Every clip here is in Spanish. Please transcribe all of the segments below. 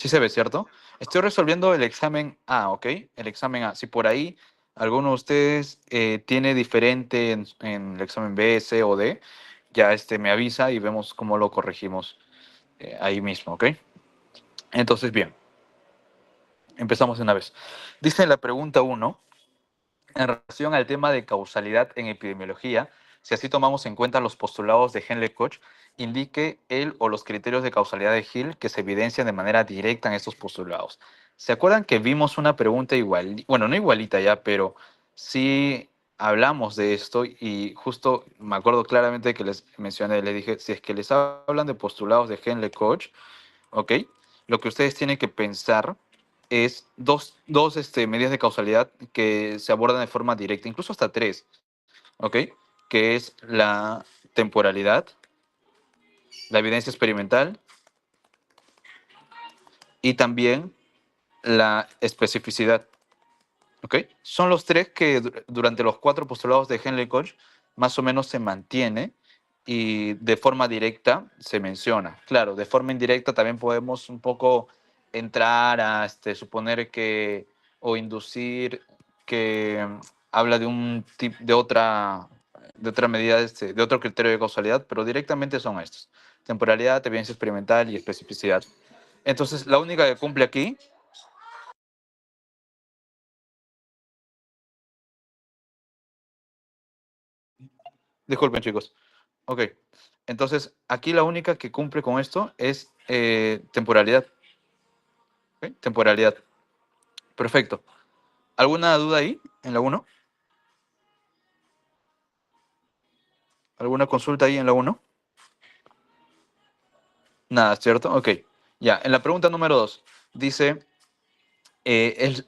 Sí se ve, ¿cierto? Estoy resolviendo el examen A, ¿ok? El examen A. Si por ahí alguno de ustedes tiene diferente en el examen B, C o D, ya me avisa y vemos cómo lo corregimos ahí mismo, ¿ok? Entonces, bien, empezamos de una vez. Dice la pregunta 1, en relación al tema de causalidad en epidemiología, si así tomamos en cuenta los postulados de Henle-Koch, indique él o los criterios de causalidad de Hill que se evidencian de manera directa en estos postulados. ¿Se acuerdan que vimos una pregunta igual, bueno, no igualita ya, pero sí hablamos de esto y justo me acuerdo claramente que les mencioné, les dije, si es que les hablan de postulados de Henle-Koch, ¿ok? Lo que ustedes tienen que pensar es dos medidas de causalidad que se abordan de forma directa, incluso hasta tres, ¿ok? Que es la temporalidad, la evidencia experimental y también la especificidad, ¿ok? Son los tres que durante los cuatro postulados de Henle-Koch más o menos se mantiene y de forma directa se menciona. Claro, de forma indirecta también podemos un poco entrar a suponer que o inducir que habla de un tip, de otra medida, de otro criterio de causalidad, pero directamente son estos: temporalidad, evidencia experimental y especificidad. Entonces, la única que cumple aquí. Disculpen, chicos. Ok. Entonces, aquí la única que cumple con esto es temporalidad. ¿Ok? Temporalidad. Perfecto. ¿Alguna duda ahí en la uno? ¿Alguna consulta ahí en la uno? Nada, ¿cierto? Ok. Ya, en la pregunta número 2 dice, es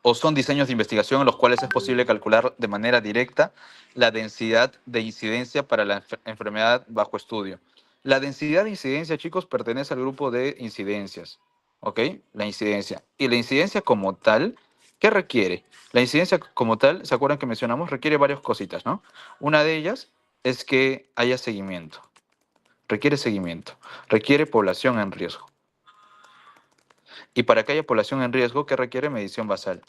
o son diseños de investigación en los cuales es posible calcular de manera directa la densidad de incidencia para la enfermedad bajo estudio. La densidad de incidencia, chicos, pertenece al grupo de incidencias, ¿ok? La incidencia. Y la incidencia como tal, ¿qué requiere? La incidencia como tal, ¿se acuerdan que mencionamos? Requiere varias cositas, ¿no? Una de ellas es que haya seguimiento. Requiere población en riesgo. Y para que haya población en riesgo, ¿qué requiere? Medición basal.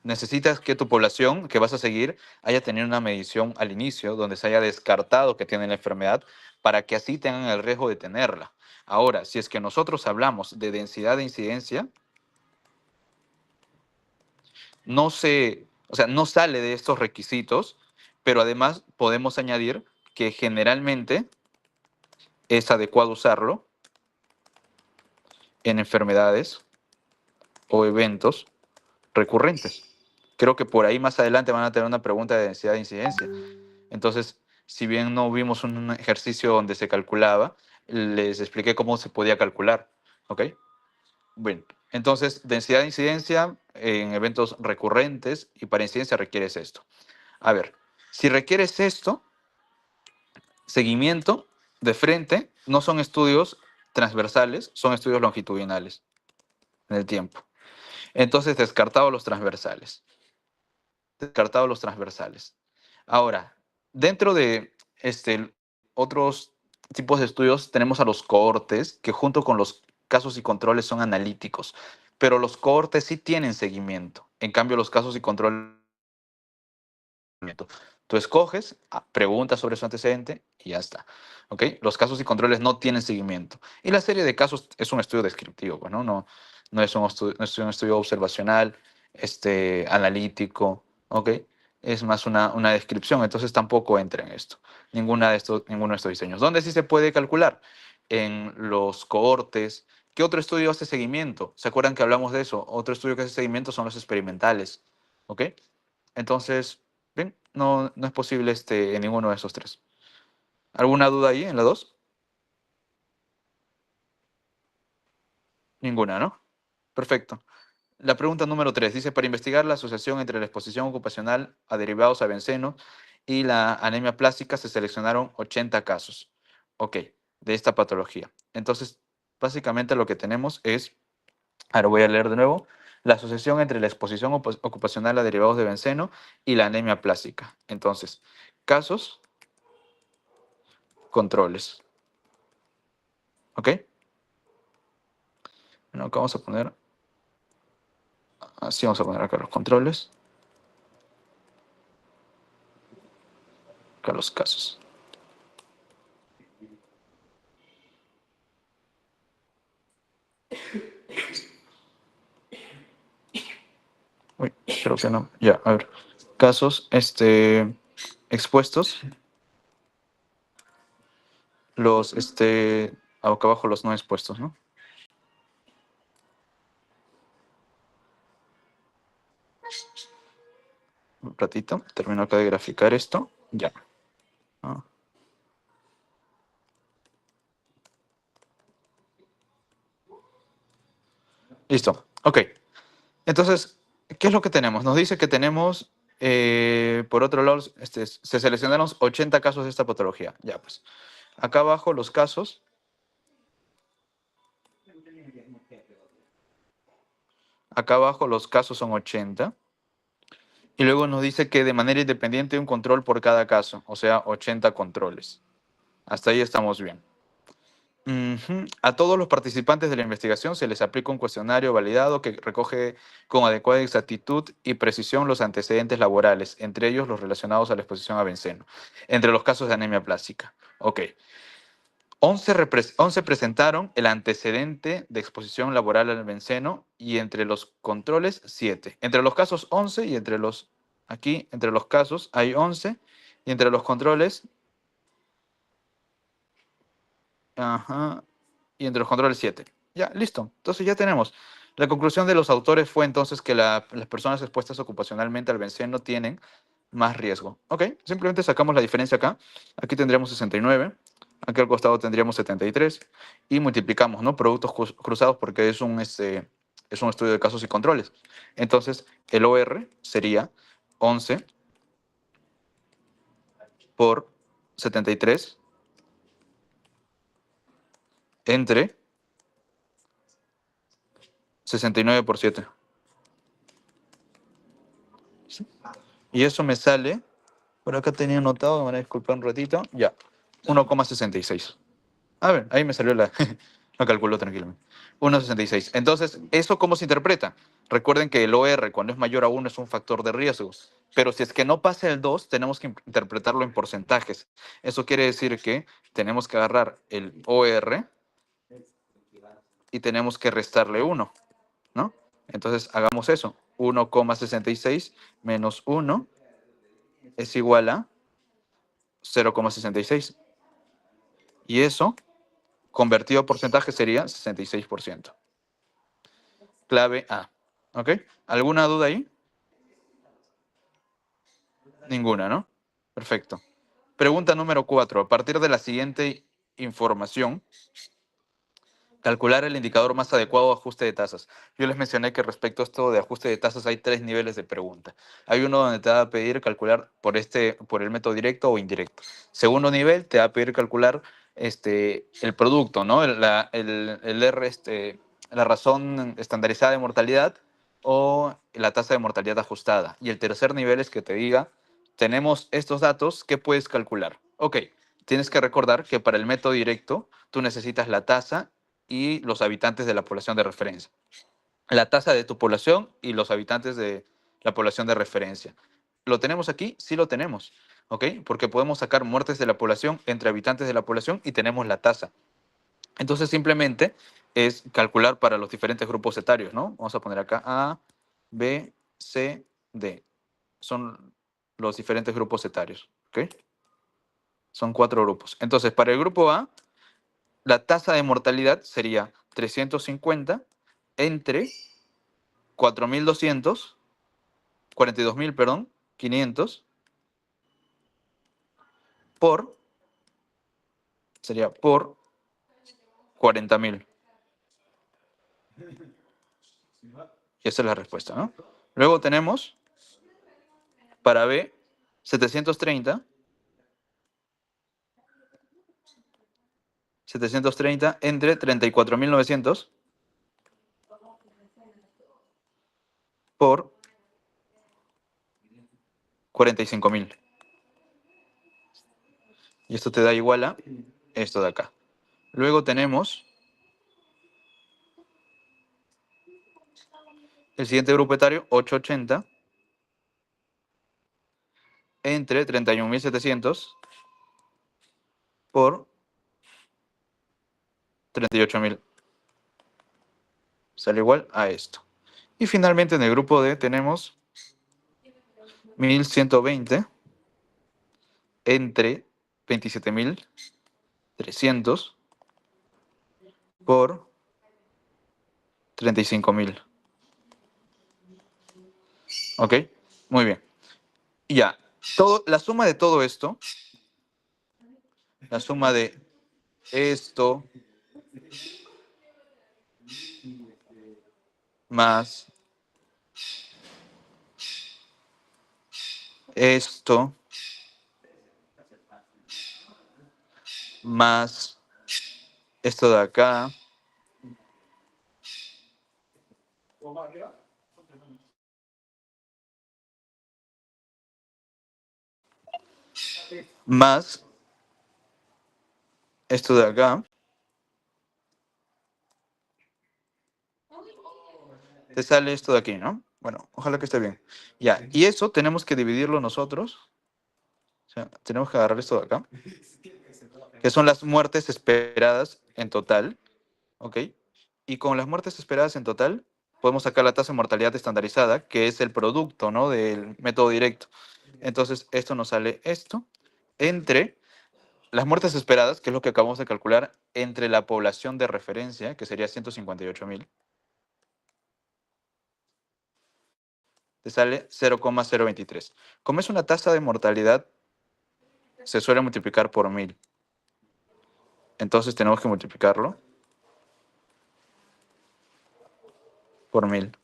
Necesitas que tu población que vas a seguir haya tenido una medición al inicio donde se haya descartado que tienen la enfermedad para que así tengan el riesgo de tenerla. Ahora, si es que nosotros hablamos de densidad de incidencia, no sale de estos requisitos, pero además podemos añadir que generalmente es adecuado usarlo en enfermedades o eventos recurrentes. Creo que por ahí más adelante van a tener una pregunta de densidad de incidencia. Entonces, si bien no vimos un ejercicio donde se calculaba, les expliqué cómo se podía calcular. ¿Ok? Bien, entonces, densidad de incidencia en eventos recurrentes y para incidencia requieres esto. A ver, si requieres esto, seguimiento de frente, no son estudios transversales, son estudios longitudinales en el tiempo. Entonces, descartado los transversales. Descartado los transversales. Ahora, dentro de otros tipos de estudios tenemos a los cohortes, que junto con los casos y controles son analíticos, pero los cohortes sí tienen seguimiento. En cambio, los casos y controles... Tú escoges, preguntas sobre su antecedente y ya está. ¿Ok? Los casos y controles no tienen seguimiento. Y la serie de casos es un estudio descriptivo, pues, ¿no? No es un estudio observacional, analítico, ¿ok? Es más una descripción, entonces tampoco entra en esto. Ninguno de estos diseños. ¿Dónde sí se puede calcular? En los cohortes. ¿Qué otro estudio hace seguimiento? ¿Se acuerdan que hablamos de eso? Otro estudio que hace seguimiento son los experimentales, ¿ok? Entonces, bien, no es posible en ninguno de esos tres. ¿Alguna duda ahí en la 2? Ninguna, ¿no? Perfecto. La pregunta número 3 dice, para investigar la asociación entre la exposición ocupacional a derivados a benceno y la anemia plástica se seleccionaron 80 casos, ok, de esta patología. Entonces, básicamente lo que tenemos es, ahora voy a leer de nuevo, la asociación entre la exposición ocupacional a derivados de benceno y la anemia plástica. Entonces, casos, controles. ¿Ok? Bueno, acá vamos a poner, así vamos a poner acá los controles, acá los casos. Uy, creo que no. Ya, a ver. Casos, expuestos. Los, acá abajo los no expuestos, ¿no? Un ratito. Termino acá de graficar esto. Ya. Ah. Listo. Ok. Entonces, ¿qué es lo que tenemos? Nos dice que tenemos, por otro lado, se seleccionaron 80 casos de esta patología. Ya, pues. Acá abajo los casos. Acá abajo los casos son 80. Y luego nos dice que de manera independiente un control por cada caso. O sea, 80 controles. Hasta ahí estamos bien. Ujú. A todos los participantes de la investigación se les aplica un cuestionario validado que recoge con adecuada exactitud y precisión los antecedentes laborales, entre ellos los relacionados a la exposición a benceno, entre los casos de anemia plástica. Ok. 11 presentaron el antecedente de exposición laboral al benceno y entre los controles 7. Entre los casos 11 y entre los casos hay 11 y entre los controles, ajá, y entre los controles 7. Ya, listo. Entonces ya tenemos. La conclusión de los autores fue entonces que las personas expuestas ocupacionalmente al benceno tienen más riesgo. Ok, simplemente sacamos la diferencia acá. Aquí tendríamos 69, aquí al costado tendríamos 73 y multiplicamos, ¿no? Productos cruzados porque es un estudio de casos y controles. Entonces, el OR sería 11 por 73 entre 69 por 7. Y eso me sale, por acá tenía anotado, me van a disculpar un ratito, ya, 1,66. A ver, ahí me salió la... Lo calculo tranquilamente. 1,66. Entonces, ¿eso cómo se interpreta? Recuerden que el OR, cuando es mayor a 1, es un factor de riesgo. Pero si es que no pasa el 2, tenemos que interpretarlo en porcentajes. Eso quiere decir que tenemos que agarrar el OR y tenemos que restarle 1, ¿no? Entonces, hagamos eso. 1,66 menos 1 es igual a 0,66. Y eso, convertido a porcentaje, sería 66%. Clave A. ¿Ok? ¿Alguna duda ahí? Ninguna, ¿no? Perfecto. Pregunta número 4. A partir de la siguiente información, calcular el indicador más adecuado de ajuste de tasas. Yo les mencioné que respecto a esto de ajuste de tasas hay 3 niveles de pregunta. Hay uno donde te va a pedir calcular por el método directo o indirecto. Segundo nivel te va a pedir calcular el producto, ¿no? El R, la razón estandarizada de mortalidad o la tasa de mortalidad ajustada. Y el tercer nivel es que te diga, tenemos estos datos, ¿qué puedes calcular? Ok, tienes que recordar que para el método directo tú necesitas la tasa y los habitantes de la población de referencia. La tasa de tu población y los habitantes de la población de referencia. ¿Lo tenemos aquí? Sí lo tenemos, ¿ok? Porque podemos sacar muertes de la población entre habitantes de la población y tenemos la tasa. Entonces simplemente es calcular para los diferentes grupos etarios, ¿no? Vamos a poner acá A, B, C, D. Son los diferentes grupos etarios, ¿ok? Son 4 grupos. Entonces, para el grupo A, la tasa de mortalidad sería 350 entre 4.200, 42.000, perdón, 500 por, sería por 40.000. Y esa es la respuesta, ¿no? Luego tenemos para B 730 entre 34.900 por 45.000. Y esto te da igual a esto de acá. Luego tenemos El siguiente grupo etario, 880, entre 31.700 por 38.000. Sale igual a esto. Y finalmente en el grupo D tenemos 1.120 entre 27.300 por 35.000. ¿Ok? Muy bien. Y ya. La suma de todo esto, la suma de esto más esto más esto de acá más esto de acá, te sale esto de aquí, ¿no? Bueno, ojalá que esté bien. Ya, y eso tenemos que dividirlo nosotros. O sea, tenemos que agarrar esto de acá, que son las muertes esperadas en total, ¿ok? Y con las muertes esperadas en total, podemos sacar la tasa de mortalidad estandarizada, que es el producto, ¿no? Del método directo. Entonces, esto nos sale esto, entre las muertes esperadas, que es lo que acabamos de calcular, entre la población de referencia, que sería 158.000, te sale 0,023. Como es una tasa de mortalidad, se suele multiplicar por 1000. Entonces tenemos que multiplicarlo por 1000.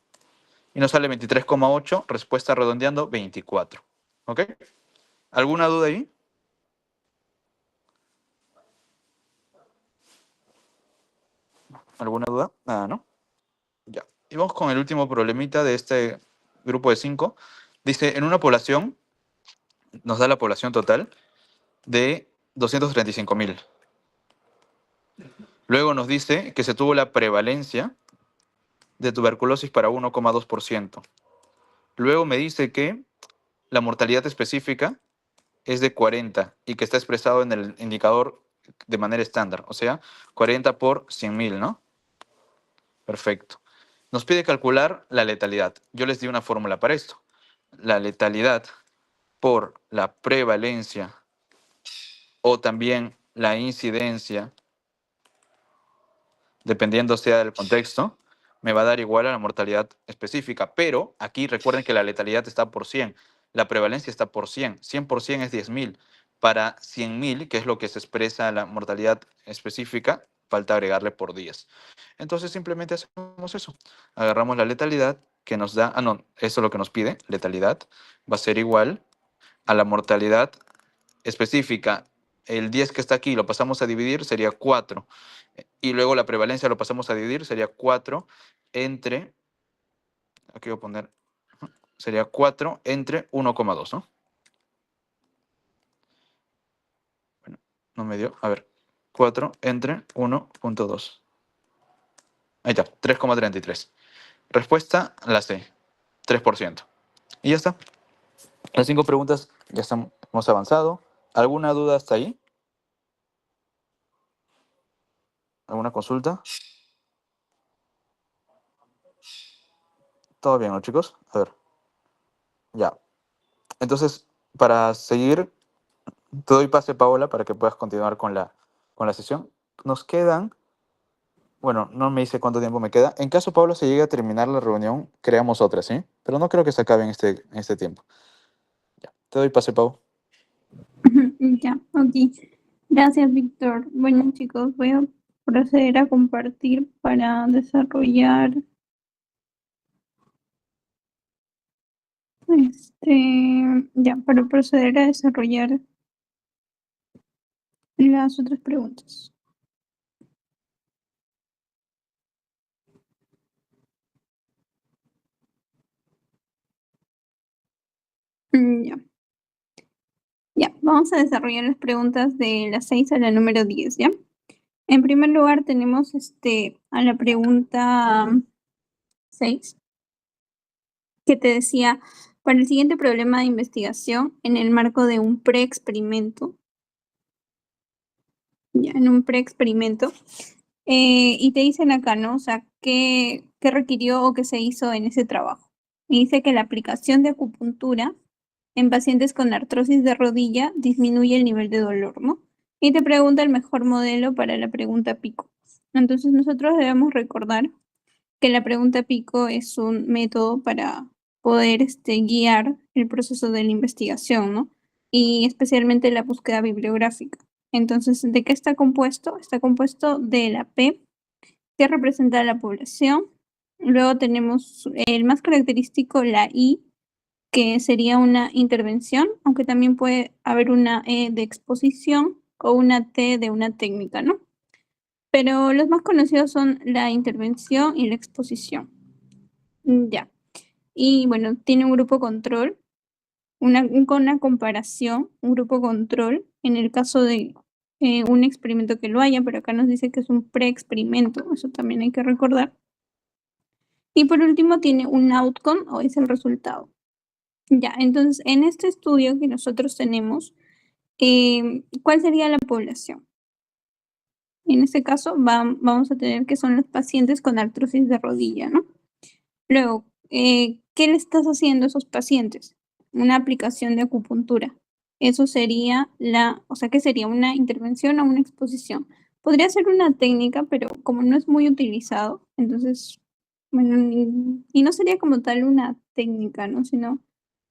Y nos sale 23,8, respuesta redondeando 24. ¿Ok? ¿Alguna duda ahí? ¿Alguna duda? Nada, ¿no? Ya. Y vamos con el último problemita de este grupo de 5. Dice, en una población, nos da la población total de 235.000. Luego nos dice que se tuvo la prevalencia de tuberculosis para 1,2%. Luego me dice que la mortalidad específica es de 40 y que está expresado en el indicador de manera estándar, o sea, 40 por 100.000, ¿no? Perfecto. Nos pide calcular la letalidad. Yo les di una fórmula para esto. La letalidad por la prevalencia o también la incidencia, dependiendo sea del contexto, me va a dar igual a la mortalidad específica. Pero aquí recuerden que la letalidad está por 100, la prevalencia está por 100. 100 por 100 es 10.000. Para 100.000, que es lo que se expresa la mortalidad específica, falta agregarle por 10. Entonces simplemente hacemos eso. Agarramos la letalidad que nos da, no, eso es lo que nos pide, letalidad, va a ser igual a la mortalidad específica. El 10 que está aquí lo pasamos a dividir, sería 4. Y luego la prevalencia lo pasamos a dividir, sería 4 entre, aquí voy a poner, sería 4 entre 1,2, ¿no? Bueno, no me dio, a ver, 4 entre 1,2. Ahí está, 3,33. Respuesta, la C, 3%. Y ya está. Las 5 preguntas ya hemos avanzado. ¿Alguna duda hasta ahí? ¿Alguna consulta? ¿Todo bien, no, chicos? A ver, ya. Entonces, para seguir, te doy pase, Paola, para que puedas continuar con la sesión. Nos quedan, bueno, no me dice cuánto tiempo me queda. En caso, Paola, se llegue a terminar la reunión, creamos otra, ¿sí? Pero no creo que se acabe en este tiempo. Ya. Te doy pase, Pau. Ya, ok. Gracias, Víctor. Bueno, chicos, voy a proceder a compartir para desarrollar para proceder a desarrollar las otras preguntas. Ya. Ya, vamos a desarrollar las preguntas de la 6 a la número 10, ¿ya? En primer lugar tenemos a la pregunta 6. que te decía, para el siguiente problema de investigación, en el marco de un preexperimento, ya, en un preexperimento, y te dicen acá, ¿no? O sea, ¿qué requirió o qué se hizo en ese trabajo? Y dice que la aplicación de acupuntura en pacientes con artrosis de rodilla disminuye el nivel de dolor, ¿no? Y te pregunta el mejor modelo para la pregunta pico. Entonces nosotros debemos recordar que la pregunta pico es un método para poder guiar el proceso de la investigación, ¿no? Y especialmente la búsqueda bibliográfica. Entonces, ¿de qué está compuesto? Está compuesto de la P, que representa a la población. Luego tenemos el más característico, la I, que sería una intervención, aunque también puede haber una E de exposición o una T de una técnica, ¿no? Pero los más conocidos son la intervención y la exposición. Ya. Y bueno, tiene un grupo control, con una comparación, un grupo control, en el caso de un experimento que lo haya, pero acá nos dice que es un preexperimento, eso también hay que recordar. Y por último tiene un outcome o es el resultado. Ya, entonces en este estudio que nosotros tenemos, ¿cuál sería la población? En este caso vamos a tener que son los pacientes con artrosis de rodilla, ¿no? Luego, ¿qué le estás haciendo a esos pacientes? Una aplicación de acupuntura. Eso sería o sea, ¿qué sería? ¿Una intervención o una exposición? Podría ser una técnica, pero como no es muy utilizado, entonces, bueno, y no sería como tal una técnica, ¿no? Sino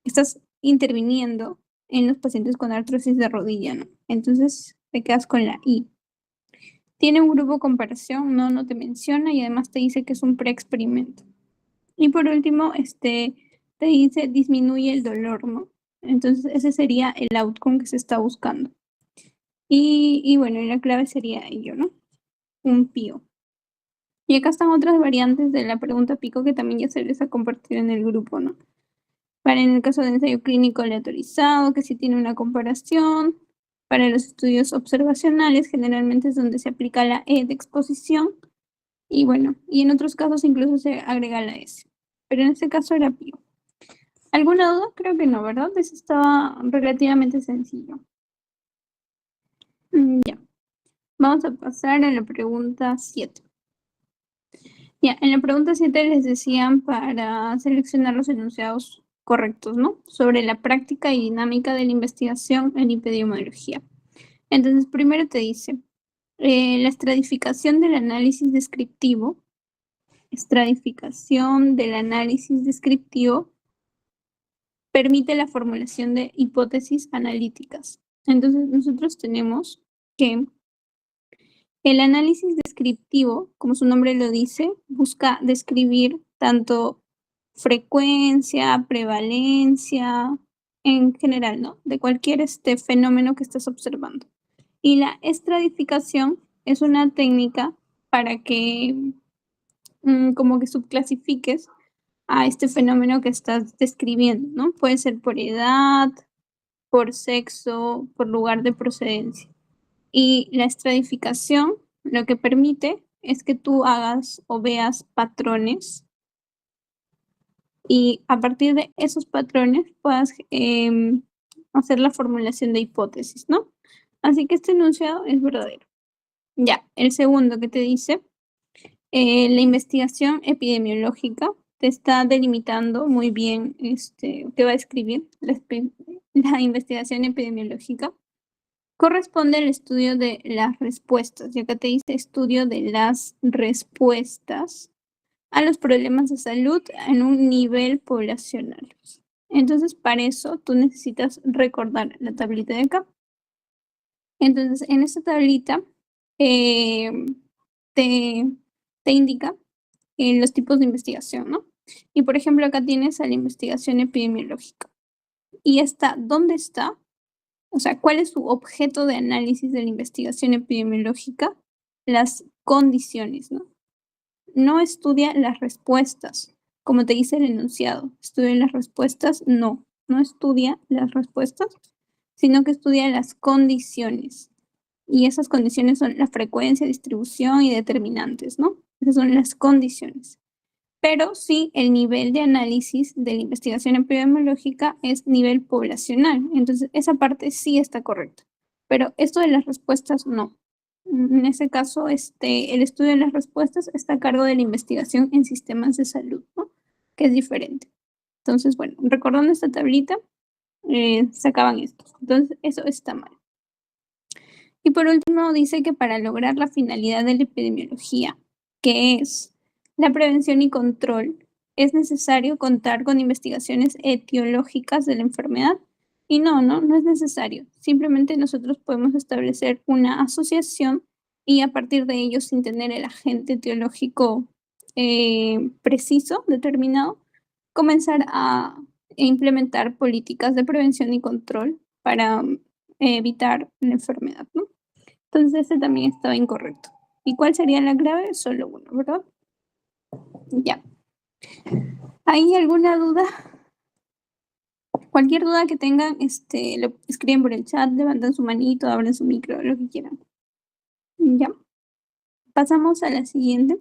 estás interviniendo en los pacientes con artrosis de rodilla, ¿no? Entonces te quedas con la I. Tiene un grupo de comparación, no te menciona y además te dice que es un preexperimento. Y por último, te dice disminuye el dolor, ¿no? Entonces ese sería el outcome que se está buscando. Y bueno, y la clave sería ello, ¿no? Un PIO. Y acá están otras variantes de la pregunta pico que también ya se les ha compartido en el grupo, ¿no? Para en el caso de ensayo clínico aleatorizado, que sí tiene una comparación. Para los estudios observacionales, generalmente es donde se aplica la E de exposición. Y bueno, y en otros casos incluso se agrega la S. Pero en este caso era PIO. ¿Alguna duda? Creo que no, ¿verdad? Eso estaba relativamente sencillo. Ya. Vamos a pasar a la pregunta 7. Ya, en la pregunta 7 les decían para seleccionar los enunciados correctos, ¿no? Sobre la práctica y dinámica de la investigación en epidemiología. Entonces, primero te dice, la estratificación del análisis descriptivo permite la formulación de hipótesis analíticas. Entonces, nosotros tenemos que el análisis descriptivo, como su nombre lo dice, busca describir tanto frecuencia, prevalencia, en general, ¿no? De cualquier fenómeno que estés observando. Y la estratificación es una técnica para que como que subclasifiques a este fenómeno que estás describiendo, ¿no? Puede ser por edad, por sexo, por lugar de procedencia. Y la estratificación lo que permite es que tú hagas o veas patrones y a partir de esos patrones puedas hacer la formulación de hipótesis, ¿no? Así que este enunciado es verdadero. Ya, el segundo que te dice, la investigación epidemiológica te está delimitando muy bien, te va a escribir la investigación epidemiológica. Corresponde al estudio de las respuestas, y acá te dice estudio de las respuestas a los problemas de salud en un nivel poblacional. Entonces, para eso tú necesitas recordar la tablita de acá. Entonces, en esta tablita eh, te, te indica los tipos de investigación, ¿no? Y por ejemplo, acá tienes a la investigación epidemiológica. Y ¿dónde está? O sea, ¿cuál es su objeto de análisis de la investigación epidemiológica? Las condiciones, ¿no? No estudia las respuestas, como te dice el enunciado. ¿Estudia las respuestas? No estudia las respuestas, sino que estudia las condiciones. Y esas condiciones son la frecuencia, distribución y determinantes, ¿no? Esas son las condiciones. pero sí el nivel de análisis de la investigación epidemiológica es nivel poblacional. Entonces, esa parte sí está correcta, pero esto de las respuestas no. En ese caso, el estudio de las respuestas está a cargo de la investigación en sistemas de salud, ¿no? Que es diferente. Entonces, bueno, recordando esta tablita, sacaban estos. Entonces, eso está mal. Y por último, dice que para lograr la finalidad de la epidemiología, que es la prevención y control, es necesario contar con investigaciones etiológicas de la enfermedad. Y no es necesario. Simplemente nosotros podemos establecer una asociación y a partir de ello, sin tener el agente etiológico preciso, determinado, comenzar a implementar políticas de prevención y control para evitar la enfermedad, ¿no? Entonces ese también estaba incorrecto. ¿Y cuál sería la clave? Solo uno, ¿verdad? Ya. ¿Hay alguna duda? Cualquier duda que tengan, lo escriben por el chat, levantan su manito, abren su micro, lo que quieran. Ya. Pasamos a la siguiente.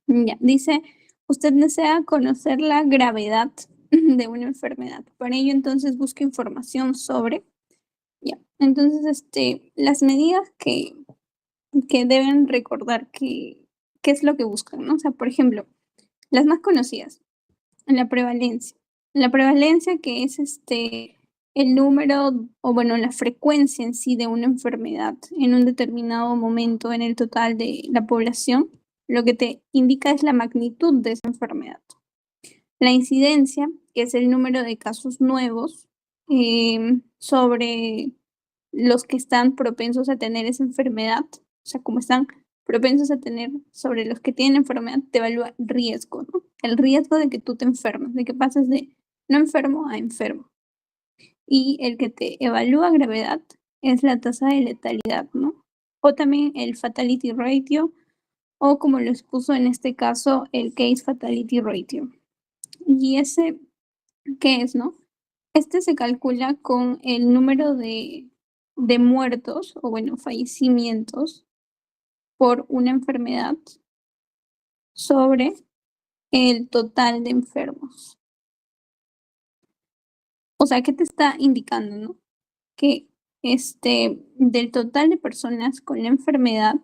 Ya. Dice, usted desea conocer la gravedad de una enfermedad. Para ello, entonces, busca información sobre. Ya. Entonces, las medidas que deben recordar qué es lo que buscan, ¿no? O sea, por ejemplo, las más conocidas, la prevalencia. La prevalencia que es el número o bueno, la frecuencia en sí de una enfermedad en un determinado momento en el total de la población, lo que te indica es la magnitud de esa enfermedad. La incidencia, que es el número de casos nuevos sobre los que están propensos a tener esa enfermedad, o sea, como están propensos a tener sobre los que tienen enfermedad, te evalúa riesgo, ¿no? El riesgo de que tú te enfermes, de que pases de no enfermo a enfermo. Y el que te evalúa gravedad es la tasa de letalidad, ¿no? O también el fatality ratio, o como lo expuso en este caso, el case fatality ratio. Y ese, ¿qué es, no? Este se calcula con el número de muertos, o bueno, fallecimientos por una enfermedad sobre el total de enfermos. O sea, ¿qué te está indicando, no? Que del total de personas con la enfermedad,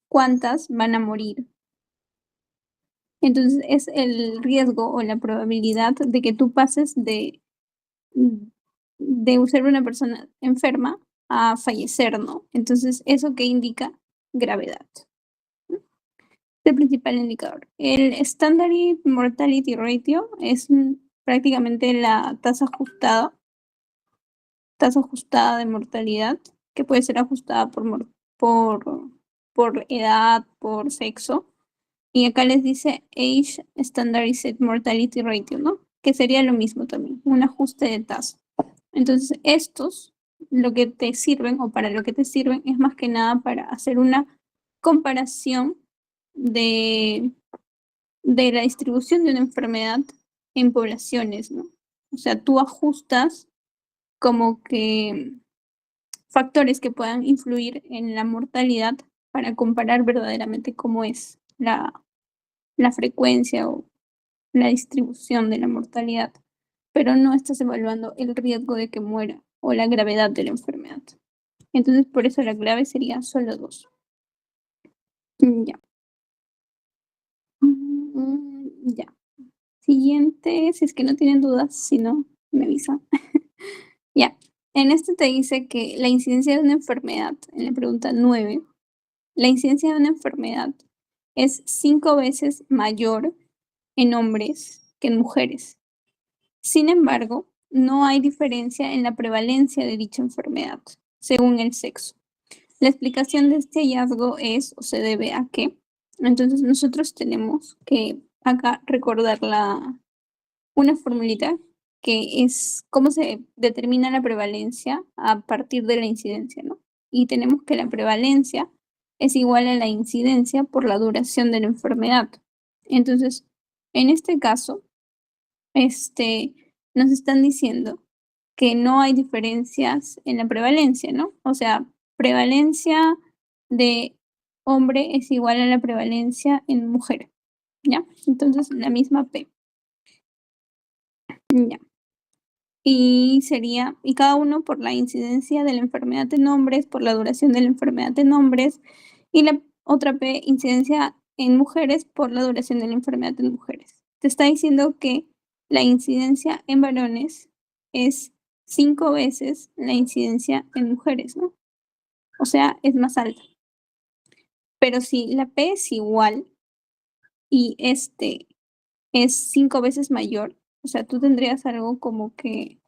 ¿cuántas van a morir? Entonces, es el riesgo o la probabilidad de que tú pases de ser una persona enferma a fallecer, ¿no? Entonces, ¿eso qué indica? Gravedad. El principal indicador. El Standard Mortality Ratio es prácticamente la tasa ajustada de mortalidad, que puede ser ajustada por edad, por sexo. Y acá les dice Age Standardized Mortality Ratio, ¿no? Que sería lo mismo también, un ajuste de tasa. Entonces, estos, lo que te sirven o para lo que te sirven es más que nada para hacer una comparación de la distribución de una enfermedad en poblaciones, ¿no? O sea, tú ajustas como que factores que puedan influir en la mortalidad para comparar verdaderamente cómo es la frecuencia o la distribución de la mortalidad, pero no estás evaluando el riesgo de que muera o la gravedad de la enfermedad. Entonces, por eso la clave sería solo 2. Ya. Ya. Siguiente, si es que no tienen dudas, si no, me avisan. Ya. En este te dice que la incidencia de una enfermedad, en la pregunta 9, la incidencia de una enfermedad es 5 veces mayor en hombres que en mujeres. Sin embargo, no hay diferencia en la prevalencia de dicha enfermedad, según el sexo. La explicación de este hallazgo es o se debe a que, entonces nosotros tenemos que acá recordar una formulita que es cómo se determina la prevalencia a partir de la incidencia, ¿no? Y tenemos que la prevalencia es igual a la incidencia por la duración de la enfermedad. Entonces, en este caso, nos están diciendo que no hay diferencias en la prevalencia, ¿no? O sea, prevalencia de hombre es igual a la prevalencia en mujer. ¿ya? Entonces, la misma P, ¿ya? Y cada uno por la incidencia de la enfermedad en hombres, por la duración de la enfermedad en hombres, y la otra P, incidencia en mujeres, por la duración de la enfermedad en mujeres. Te está diciendo que la incidencia en varones es 5 veces la incidencia en mujeres, ¿no? O sea, es más alta. Pero si la P es igual y es 5 veces mayor, o sea, tú tendrías algo como que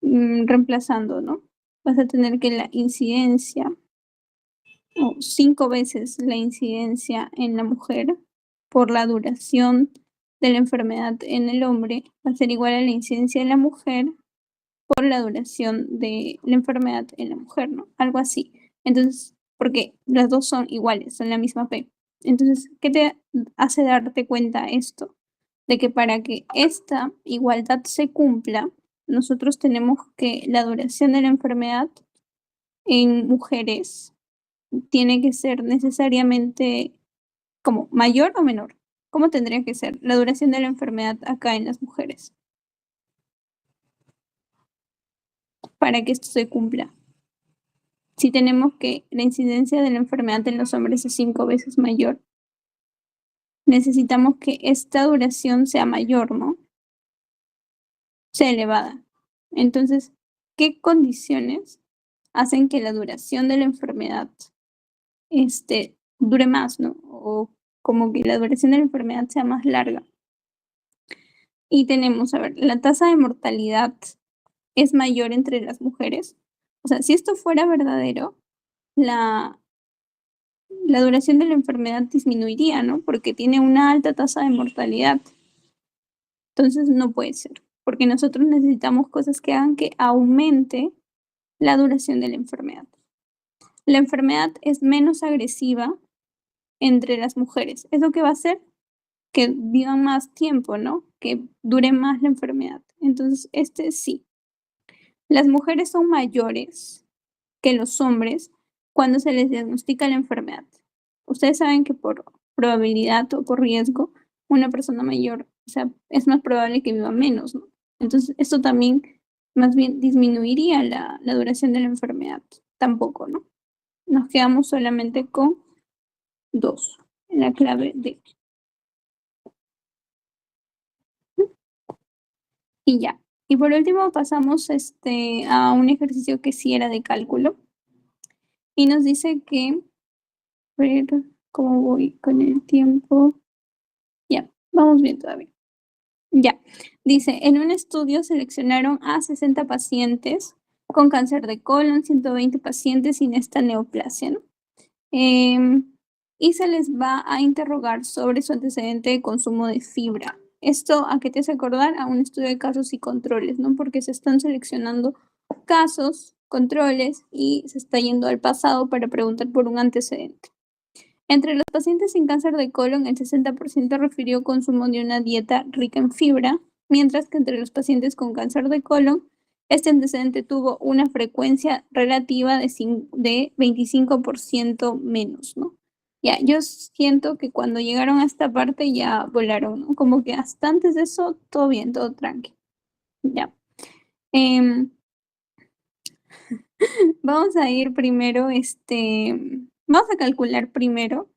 reemplazando, ¿no? Vas a tener que la incidencia, o 5 veces la incidencia en la mujer por la duración de la enfermedad en el hombre, va a ser igual a la incidencia en la mujer por la duración de la enfermedad en la mujer, ¿no? Algo así. Entonces, porque las dos son iguales, son la misma P. Entonces, ¿qué te hace darte cuenta esto? De que para que esta igualdad se cumpla, nosotros tenemos que la duración de la enfermedad en mujeres tiene que ser necesariamente como mayor o menor. ¿Cómo tendría que ser la duración de la enfermedad acá en las mujeres para que esto se cumpla? Si tenemos que la incidencia de la enfermedad en los hombres es 5 veces mayor, necesitamos que esta duración sea mayor, ¿no? Sea elevada. Entonces, ¿qué condiciones hacen que la duración de la enfermedad dure más, ¿no? O como que la duración de la enfermedad sea más larga. Y tenemos, a ver, la tasa de mortalidad es mayor entre las mujeres. O sea, si esto fuera verdadero, la, la duración de la enfermedad disminuiría, ¿no? Porque tiene una alta tasa de mortalidad. Entonces no puede ser, porque nosotros necesitamos cosas que hagan que aumente la duración de la enfermedad. La enfermedad es menos agresiva entre las mujeres. ¿Eso qué va a hacer? Que vivan más tiempo, ¿no? Que dure más la enfermedad. Entonces, sí. Las mujeres son mayores que los hombres cuando se les diagnostica la enfermedad. Ustedes saben que por probabilidad o por riesgo, una persona mayor, o sea, es más probable que viva menos, ¿no? Entonces, esto también más bien disminuiría la duración de la enfermedad. Tampoco, ¿no? Nos quedamos solamente con 2 en la clave D. Y ya. Y por último pasamos a un ejercicio que sí era de cálculo. Y nos dice que, a ver cómo voy con el tiempo. Ya, vamos bien todavía. Ya, dice, en un estudio seleccionaron a 60 pacientes con cáncer de colon, 120 pacientes sin esta neoplasia, ¿no? Y se les va a interrogar sobre su antecedente de consumo de fibra. ¿Esto a qué te hace acordar? A un estudio de casos y controles, ¿no? Porque se están seleccionando casos, controles y se está yendo al pasado para preguntar por un antecedente. Entre los pacientes sin cáncer de colon, el 60% refirió consumo de una dieta rica en fibra, mientras que entre los pacientes con cáncer de colon, este antecedente tuvo una frecuencia relativa de 25% menos, ¿no? Ya, yo siento que cuando llegaron a esta parte ya volaron, ¿no? Como que hasta antes de eso, todo bien, todo tranqui. Ya. Em, vamos a ir primero, vamos a calcular primero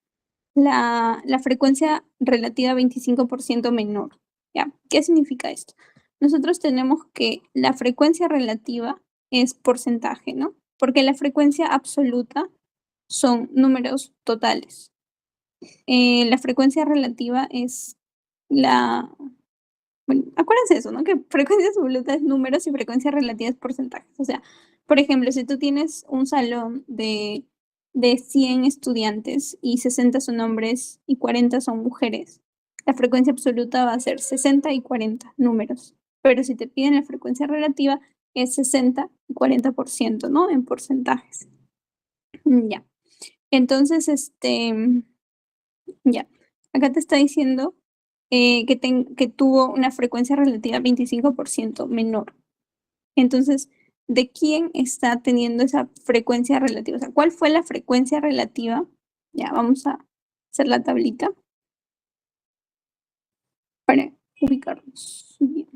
la frecuencia relativa 25% menor, ¿ya? ¿Qué significa esto? Nosotros tenemos que la frecuencia relativa es porcentaje, ¿no? Porque la frecuencia absoluta son números totales. La frecuencia relativa es bueno, acuérdense eso, ¿no? Que frecuencia absoluta es números y frecuencia relativa es porcentajes. O sea, por ejemplo, si tú tienes un salón de 100 estudiantes y 60 son hombres y 40 son mujeres, la frecuencia absoluta va a ser 60 y 40 números. Pero si te piden la frecuencia relativa, es 60 y 40%, ¿no? En porcentajes. Ya. Entonces, ya. Acá te está diciendo que tuvo una frecuencia relativa 25% menor. Entonces, ¿de quién está teniendo esa frecuencia relativa? O sea, ¿cuál fue la frecuencia relativa? Ya, vamos a hacer la tablita. Bien.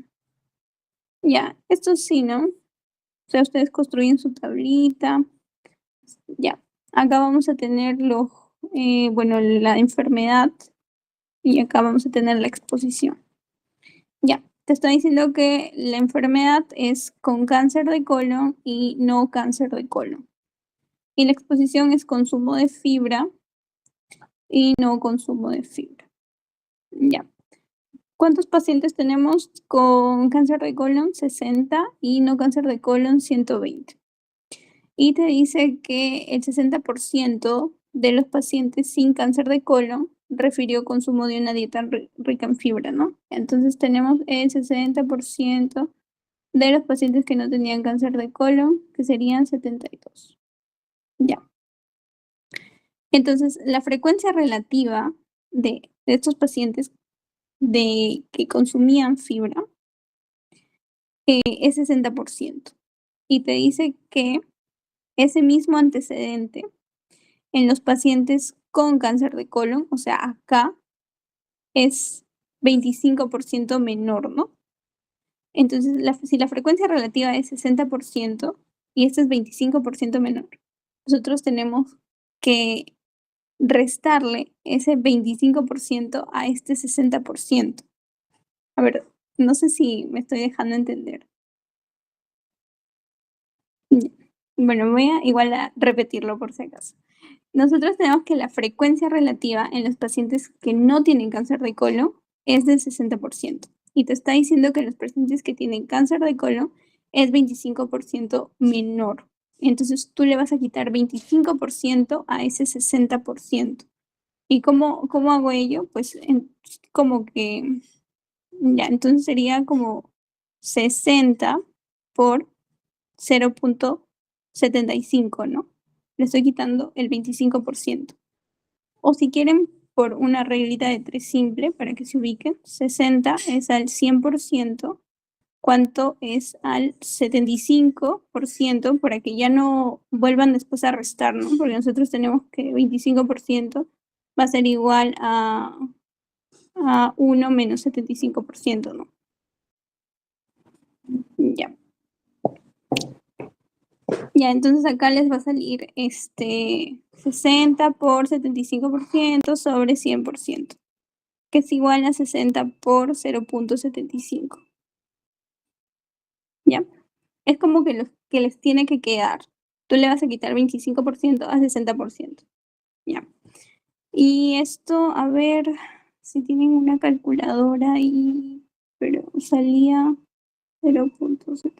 Ya, esto sí, ¿no? O sea, ustedes construyen su tablita. Ya, acá vamos a tener bueno, la enfermedad y acá vamos a tener la exposición. Ya, te estoy diciendo que la enfermedad es con cáncer de colon y no cáncer de colon. Y la exposición es consumo de fibra y no consumo de fibra. Ya. ¿Cuántos pacientes tenemos con cáncer de colon? 60 y no cáncer de colon 120. Y te dice que el 60% de los pacientes sin cáncer de colon refirió consumo de una dieta rica en fibra, ¿no? Entonces tenemos el 60% de los pacientes que no tenían cáncer de colon, que serían 72. Ya. Entonces, la frecuencia relativa de estos pacientes que consumían fibra es 60%. Y te dice que ese mismo antecedente en los pacientes con cáncer de colon, o sea, acá es 25% menor, ¿no? Entonces, si la frecuencia relativa es 60% y este es 25% menor, nosotros tenemos que restarle ese 25% a este 60%. A ver, no sé si me estoy dejando entender. Ya. Bueno, voy a igual a repetirlo por si acaso. Nosotros tenemos que la frecuencia relativa en los pacientes que no tienen cáncer de colon es del 60%. Y te está diciendo que los pacientes que tienen cáncer de colon es 25% menor. Entonces tú le vas a quitar 25% a ese 60%. ¿Y cómo hago ello? Pues como que, ya, entonces sería como 60 por 0.75, ¿no? Le estoy quitando el 25%. O si quieren, por una reglita de 3 simple, para que se ubiquen, 60 es al 100%, ¿cuánto es al 75%? Para que ya no vuelvan después a restar, ¿no? Porque nosotros tenemos que 25% va a ser igual a 1 menos 75%, ¿no? Ya. Ya, entonces acá les va a salir 60 por 75% sobre 100%, que es igual a 60 por 0.75. ¿Ya? Es como que les tiene que quedar. Tú le vas a quitar 25% a 60%. ¿Ya? Y esto, a ver si tienen una calculadora ahí, pero salía 0.7.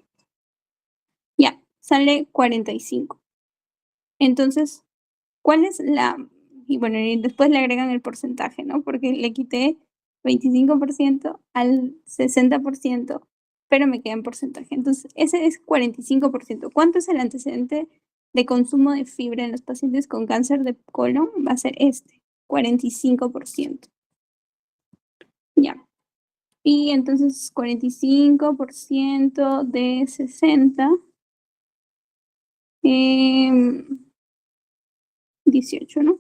Ya, sale 45. Entonces, ¿cuál es y bueno, y después le agregan el porcentaje, ¿no? Porque le quité 25% al 60%, pero me queda en porcentaje. Entonces, ese es 45%. ¿Cuánto es el antecedente de consumo de fibra en los pacientes con cáncer de colon? Va a ser 45%. Ya. Y entonces 45% de 60, 18, ¿no?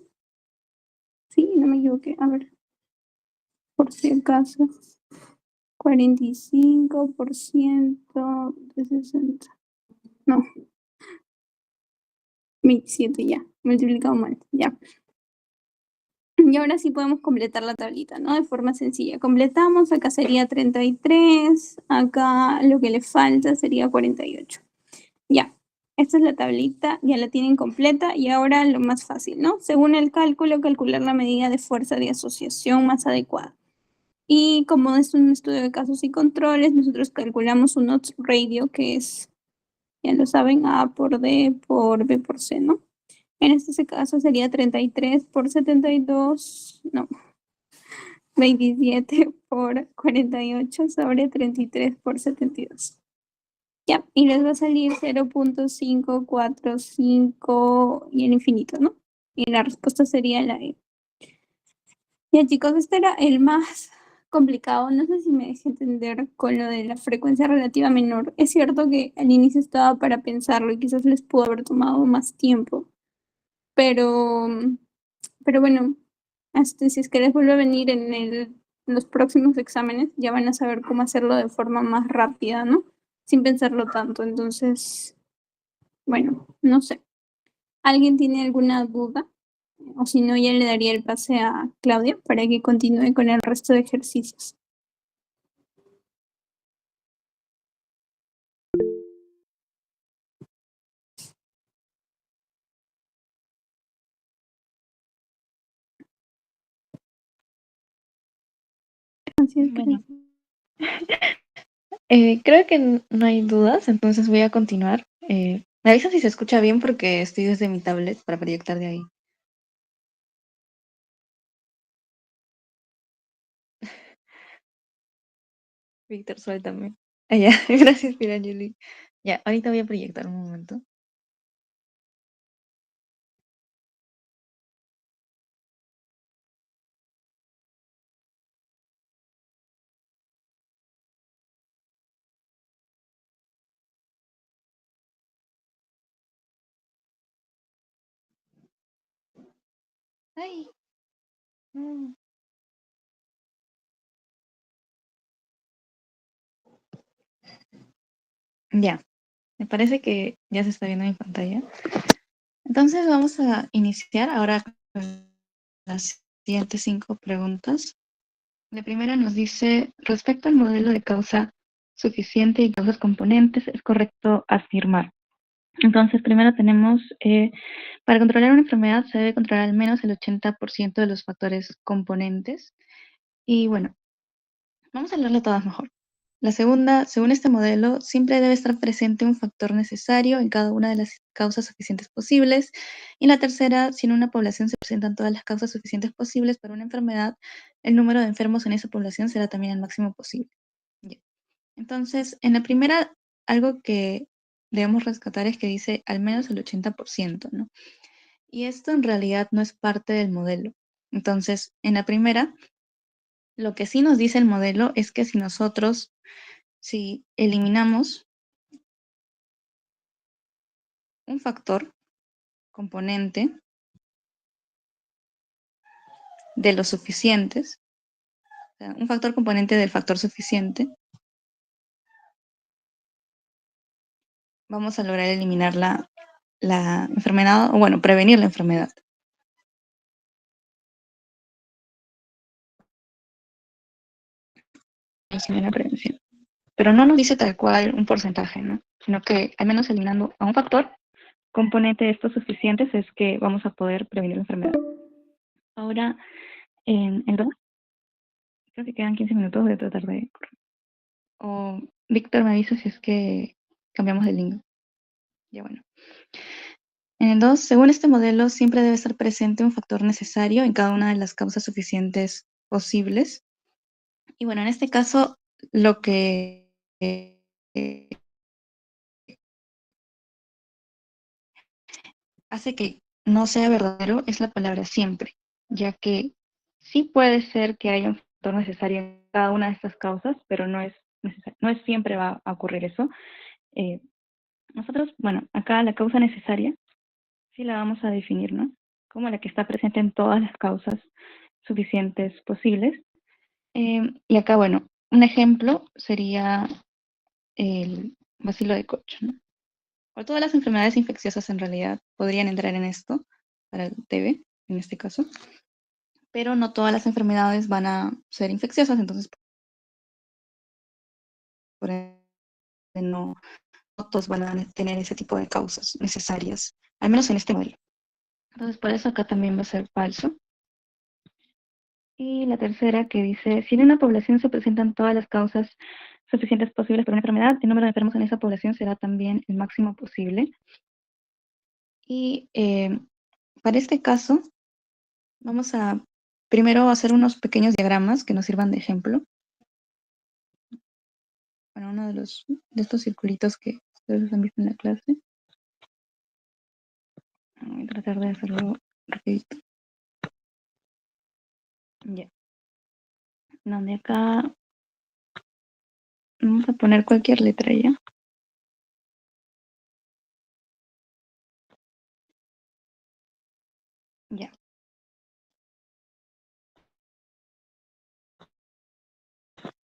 Sí, no me equivoqué. A ver, por si acaso. 45% de 60. No, 27 ya. Multiplicado mal, ya. Y ahora sí podemos completar la tablita, ¿no? De forma sencilla. Completamos, acá sería 33, acá lo que le falta sería 48. Ya, esta es la tablita, ya la tienen completa y ahora lo más fácil, ¿no? Según el cálculo, calcular la medida de fuerza de asociación más adecuada. Y como es un estudio de casos y controles, nosotros calculamos un odds ratio que es, ya lo saben, A por D por B por C, ¿no? En este caso sería 33 por 72, no, 27 por 48 sobre 33 por 72. Ya, y les va a salir 0.545 y el infinito, ¿no? Y la respuesta sería la E. Ya, chicos, este era el más complicado. No sé si me dejé entender con lo de la frecuencia relativa menor. Es cierto que al inicio estaba para pensarlo y quizás les pudo haber tomado más tiempo, pero bueno, si es que les vuelve a venir en el los próximos exámenes ya van a saber cómo hacerlo de forma más rápida, ¿no? Sin pensarlo tanto. Entonces, bueno, no sé. ¿Alguien tiene alguna duda? O si no, ya le daría el pase a Claudia para que continúe con el resto de ejercicios. Así es, Bueno, creo que no hay dudas, entonces voy a continuar. Me avisan si se escucha bien porque estoy desde mi tablet para proyectar de ahí. Víctor, suéltame. Ah, ya, gracias, Pirangeli. Ya, ahorita voy a proyectar un momento. Ay, no. Ya, me parece que ya se está viendo mi pantalla. Entonces vamos a iniciar ahora con las siguientes 5 preguntas. La primera nos dice, respecto al modelo de causa suficiente y causas componentes, ¿es correcto afirmar? Entonces, primero tenemos, para controlar una enfermedad se debe controlar al menos el 80% de los factores componentes. Y bueno, vamos a leerlo todas mejor. La segunda, según este modelo, siempre debe estar presente un factor necesario en cada una de las causas suficientes posibles. Y la tercera, si en una población se presentan todas las causas suficientes posibles para una enfermedad, el número de enfermos en esa población será también el máximo posible. Ya. Entonces, en la primera, algo que debemos rescatar es que dice al menos el 80%, ¿no? Y esto en realidad no es parte del modelo. Entonces, en la primera, lo que sí nos dice el modelo es que si eliminamos un factor componente de los suficientes, o sea, un factor componente del factor suficiente, vamos a lograr eliminar la enfermedad, o bueno, prevenir la enfermedad. Eso es la prevención. Pero no nos dice tal cual un porcentaje, ¿no? Sino que al menos eliminando a un factor componente de estos suficientes es que vamos a poder prevenir la enfermedad. Ahora, en el 2, creo que quedan 15 minutos, voy a tratar de... O Víctor me avisa si es que cambiamos de link. Ya bueno. En el 2, según este modelo, siempre debe estar presente un factor necesario en cada una de las causas suficientes posibles. Y bueno, en este caso, lo que hace que no sea verdadero es la palabra siempre, ya que sí puede ser que haya un factor necesario en cada una de estas causas, pero no es siempre va a ocurrir eso. Eh, Nosotros, bueno, acá la causa necesaria sí la vamos a definir, ¿no? Como la que está presente en todas las causas suficientes posibles. Y acá, bueno, un ejemplo sería el bacilo de Koch, ¿no? O todas las enfermedades infecciosas en realidad podrían entrar en esto, para el TB en este caso, pero no todas las enfermedades van a ser infecciosas, entonces por ende no, no todos van a tener ese tipo de causas necesarias, al menos en este modelo. Entonces por eso acá también va a ser falso. Y la tercera que dice, si en una población se presentan todas las causas suficientes posibles para una enfermedad, el número de enfermos en esa población será también el máximo posible. Y para este caso, vamos a primero hacer unos pequeños diagramas que nos sirvan de ejemplo. Bueno, uno de estos circulitos que ustedes han visto en la clase. Voy a tratar de hacerlo rapidito. Ya. Donde acá vamos a poner cualquier letra ya. Ya.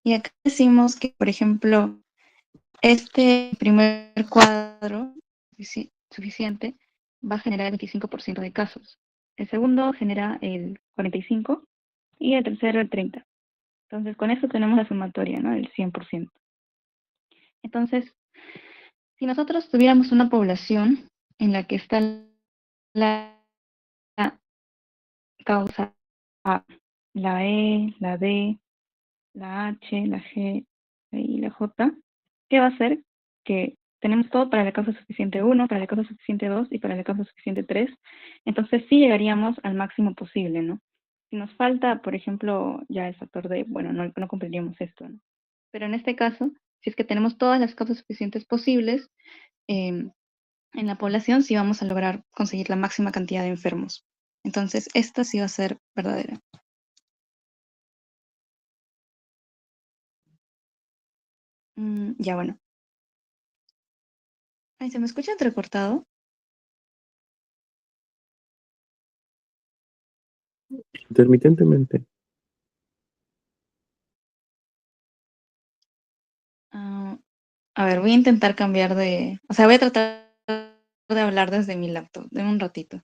Y acá decimos que, por ejemplo, este primer cuadro suficiente va a generar el 25% de casos. El segundo genera el 45% y el tercero el 30%. Entonces, con esto tenemos la sumatoria, ¿no? El 100%. Entonces, si nosotros tuviéramos una población en la que está la causa A, la E, la D, la H, la G y la J, ¿qué va a hacer? Que tenemos todo para la causa suficiente 1, para la causa suficiente 2 y para la causa suficiente 3. Entonces sí llegaríamos al máximo posible, ¿no? Si nos falta, por ejemplo, ya el factor D, bueno, no cumpliríamos esto, ¿no? Pero en este caso, si es que tenemos todas las causas suficientes posibles, en la población sí vamos a lograr conseguir la máxima cantidad de enfermos. Entonces, esta sí va a ser verdadera. Ya, bueno. Ay, ¿se me escucha entrecortado? Intermitentemente. Ah, a ver, voy a intentar cambiar de... O sea, voy a tratar de hablar desde mi laptop. Deme un ratito.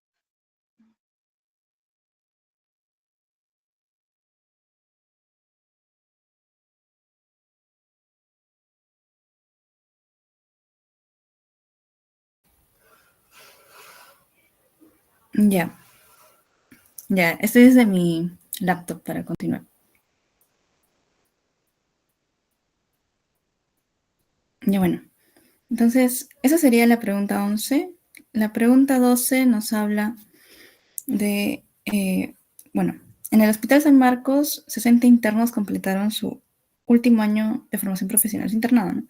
Ya. Ya, estoy desde mi laptop para continuar. Ya, bueno. Entonces, esa sería la pregunta 11. La pregunta 12 nos habla de, bueno, en el Hospital San Marcos, 60 internos completaron su último año de formación profesional, su internado, ¿no?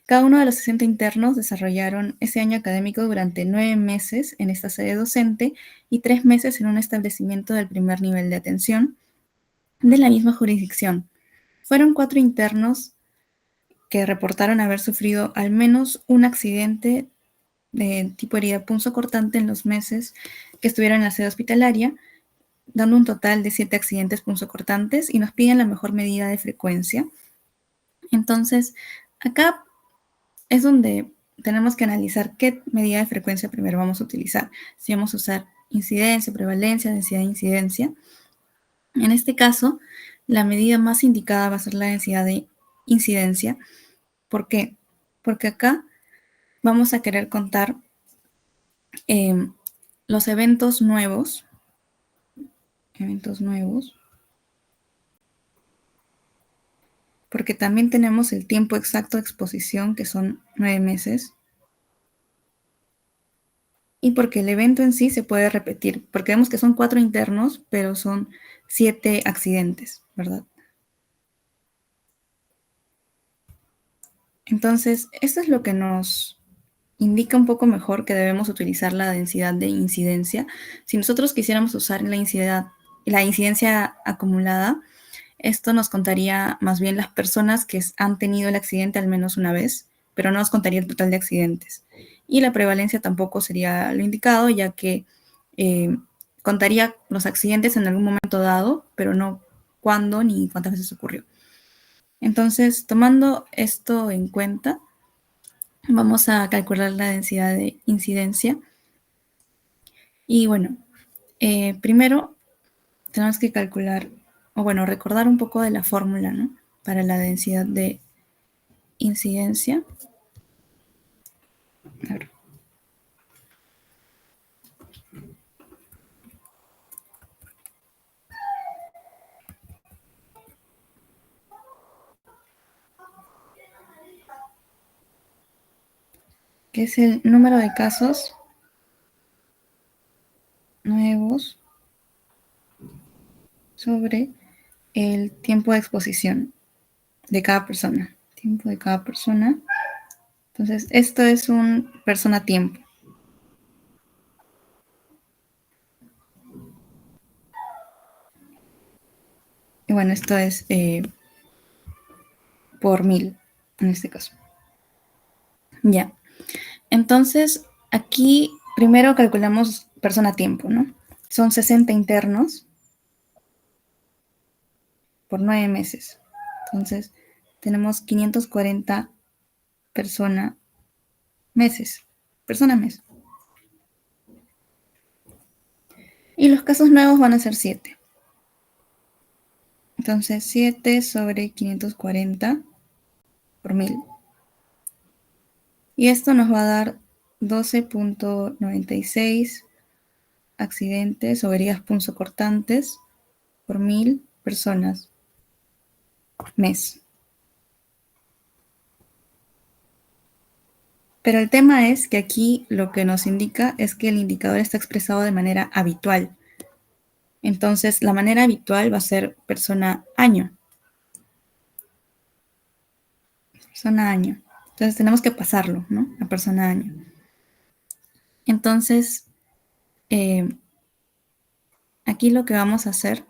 Cada uno de los 60 internos desarrollaron ese año académico durante 9 meses en esta sede docente y 3 meses en un establecimiento del primer nivel de atención de la misma jurisdicción. Fueron 4 internos que reportaron haber sufrido al menos un accidente de tipo herida punzocortante en los meses que estuvieron en la sede hospitalaria, dando un total de 7 accidentes punzocortantes y nos piden la mejor medida de frecuencia. Entonces, acá es donde tenemos que analizar qué medida de frecuencia primero vamos a utilizar. Si vamos a usar incidencia, prevalencia, densidad de incidencia. En este caso, la medida más indicada va a ser la densidad de incidencia. ¿Por qué? Porque acá vamos a querer contar los eventos nuevos, porque también tenemos el tiempo exacto de exposición, que son 9 meses, y porque el evento en sí se puede repetir, porque vemos que son 4 internos, pero son 7 accidentes, ¿verdad? Entonces, esto es lo que nos indica un poco mejor que debemos utilizar la densidad de incidencia. Si nosotros quisiéramos usar la incidencia acumulada, esto nos contaría más bien las personas que han tenido el accidente al menos una vez, pero no nos contaría el total de accidentes. Y la prevalencia tampoco sería lo indicado, ya que contaría los accidentes en algún momento dado, pero no cuándo ni cuántas veces ocurrió. Entonces, tomando esto en cuenta, vamos a calcular la densidad de incidencia. Y bueno, primero tenemos que calcular, o bueno, recordar un poco de la fórmula, ¿no? Para la densidad de incidencia. A ver. Que es el número de casos nuevos sobre el tiempo de exposición de cada persona. Tiempo de cada persona. Entonces, esto es un persona tiempo. Y bueno, esto es por 1000 en este caso. Ya. Entonces, aquí primero calculamos persona tiempo, ¿no? Son 60 internos por 9 meses. Entonces, tenemos 540 meses. Persona mes. Y los casos nuevos van a ser 7. Entonces, 7 sobre 540 por 1000. Y esto nos va a dar 12.96 accidentes o heridas punzocortantes por 1000 personas mes. Pero el tema es que aquí lo que nos indica es que el indicador está expresado de manera habitual. Entonces, la manera habitual va a ser persona año. Persona año. Entonces, tenemos que pasarlo, ¿no? A persona año. Entonces, aquí lo que vamos a hacer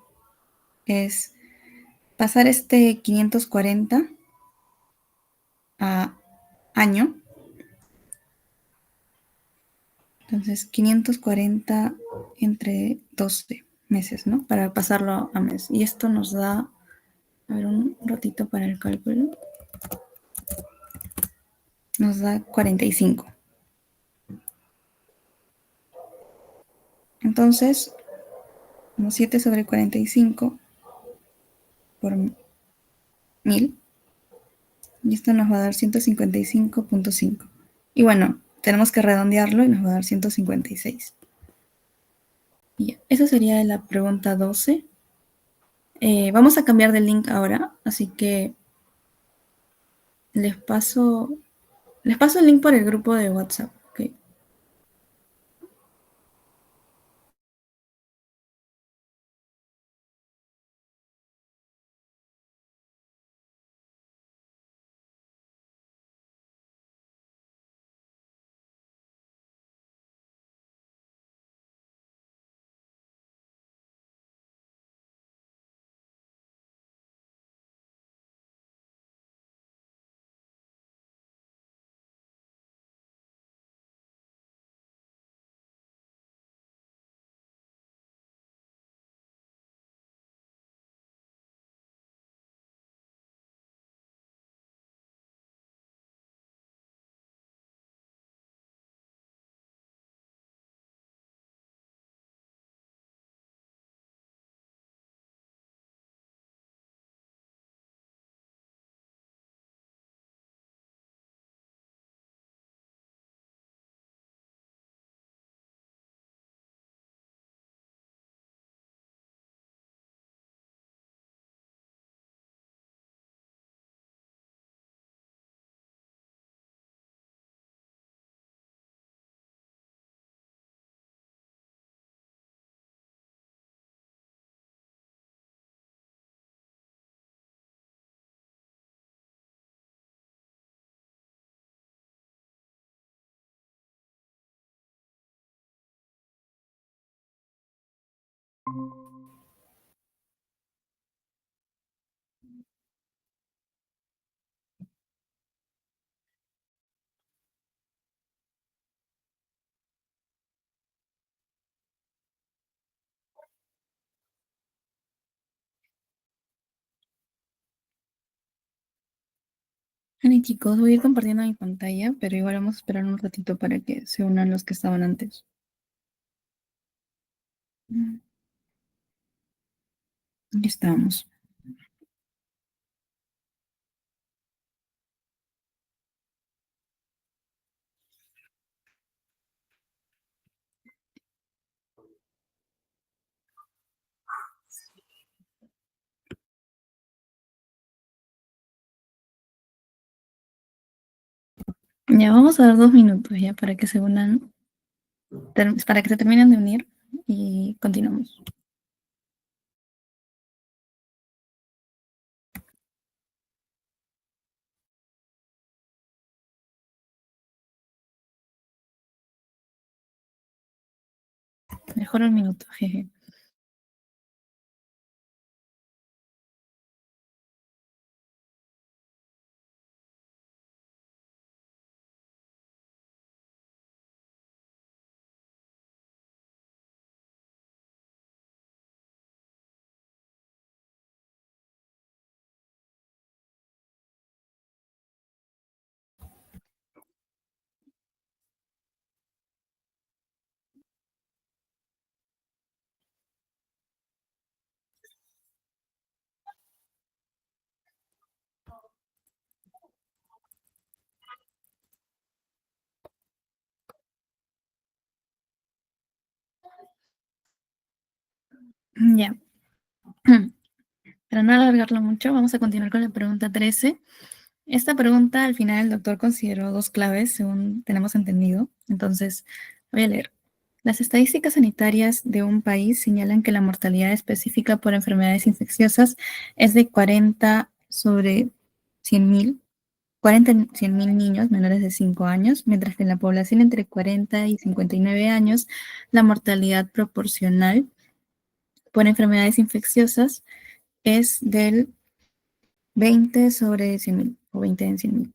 es pasar este 540 a año. Entonces, 540 entre 12 meses, ¿no? Para pasarlo a mes. Y esto nos da, a ver, un ratito para el cálculo. Nos da 45. Entonces, 7 sobre 45 por 1000. Y esto nos va a dar 155.5. Y bueno, tenemos que redondearlo y nos va a dar 156. Y esa sería la pregunta 12. Vamos a cambiar de link ahora, así que les paso el link por el grupo de WhatsApp. ¿Ok? Bueno, chicos, voy a ir compartiendo mi pantalla, pero igual vamos a esperar un ratito para que se unan los que estaban antes. Aquí estamos. Ya vamos a dar 2 minutos ya para que se unan, para que se terminen de unir y continuamos. Mejor un minuto, jeje. Ya. Para no alargarlo mucho, vamos a continuar con la pregunta 13. Esta pregunta, al final, el doctor consideró dos claves, según tenemos entendido. Entonces, voy a leer. Las estadísticas sanitarias de un país señalan que la mortalidad específica por enfermedades infecciosas es de 40 sobre 100.000, 40 en 100.000 niños menores de 5 años, mientras que en la población entre 40 y 59 años, la mortalidad proporcional por enfermedades infecciosas es del 20 sobre 100.000 o 20 en 100.000.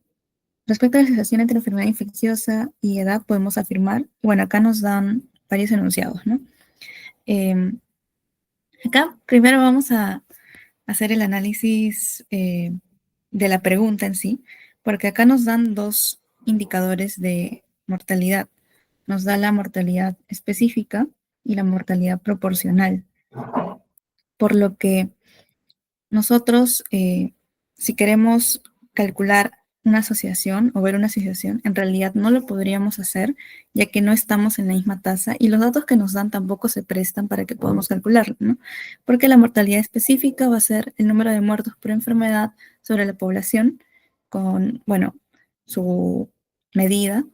Respecto a la asociación entre enfermedad infecciosa y edad, podemos afirmar, bueno, acá nos dan varios enunciados, ¿no? Eh, Acá primero vamos a hacer el análisis de la pregunta en sí, porque acá nos dan dos indicadores de mortalidad. Nos da la mortalidad específica y la mortalidad proporcional. Por lo que nosotros, si queremos calcular una asociación o ver una asociación, en realidad no lo podríamos hacer, ya que no estamos en la misma tasa y los datos que nos dan tampoco se prestan para que podamos calcularlo, ¿no? Porque la mortalidad específica va a ser el número de muertos por enfermedad sobre la población con, bueno, su medida.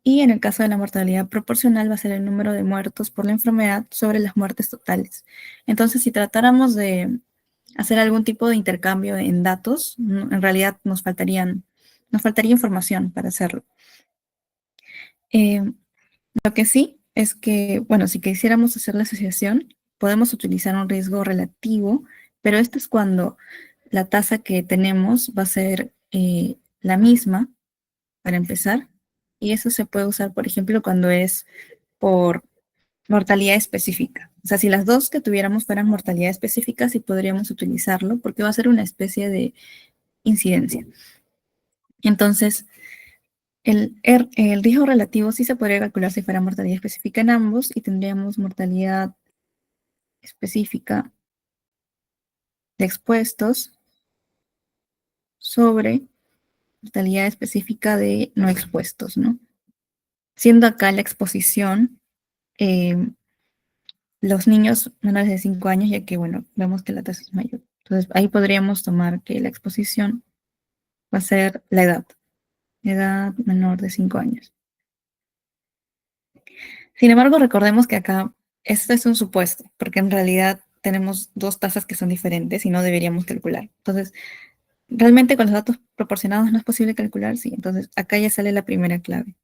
Y en el caso de la mortalidad proporcional va a ser el número de muertos por la enfermedad sobre las muertes totales. Entonces, si tratáramos de hacer algún tipo de intercambio en datos, en realidad nos faltaría información para hacerlo. Lo que sí es que, bueno, si quisiéramos hacer la asociación, podemos utilizar un riesgo relativo, pero esto es cuando la tasa que tenemos va a ser la misma, para empezar, y eso se puede usar, por ejemplo, cuando es por mortalidad específica. O sea, si las dos que tuviéramos fueran mortalidad específica, sí podríamos utilizarlo, porque va a ser una especie de incidencia. Entonces, el riesgo relativo sí se podría calcular si fuera mortalidad específica en ambos y tendríamos mortalidad específica de expuestos sobre mortalidad específica de no expuestos, ¿no? Siendo acá la exposición los niños menores de 5 años, ya que, bueno, vemos que la tasa es mayor. Entonces, ahí podríamos tomar que la exposición va a ser la edad menor de 5 años. Sin embargo, recordemos que acá esto es un supuesto, porque en realidad tenemos dos tasas que son diferentes y no deberíamos calcular. Entonces, realmente con los datos proporcionados no es posible calcular, sí. Entonces, acá ya sale la primera clave.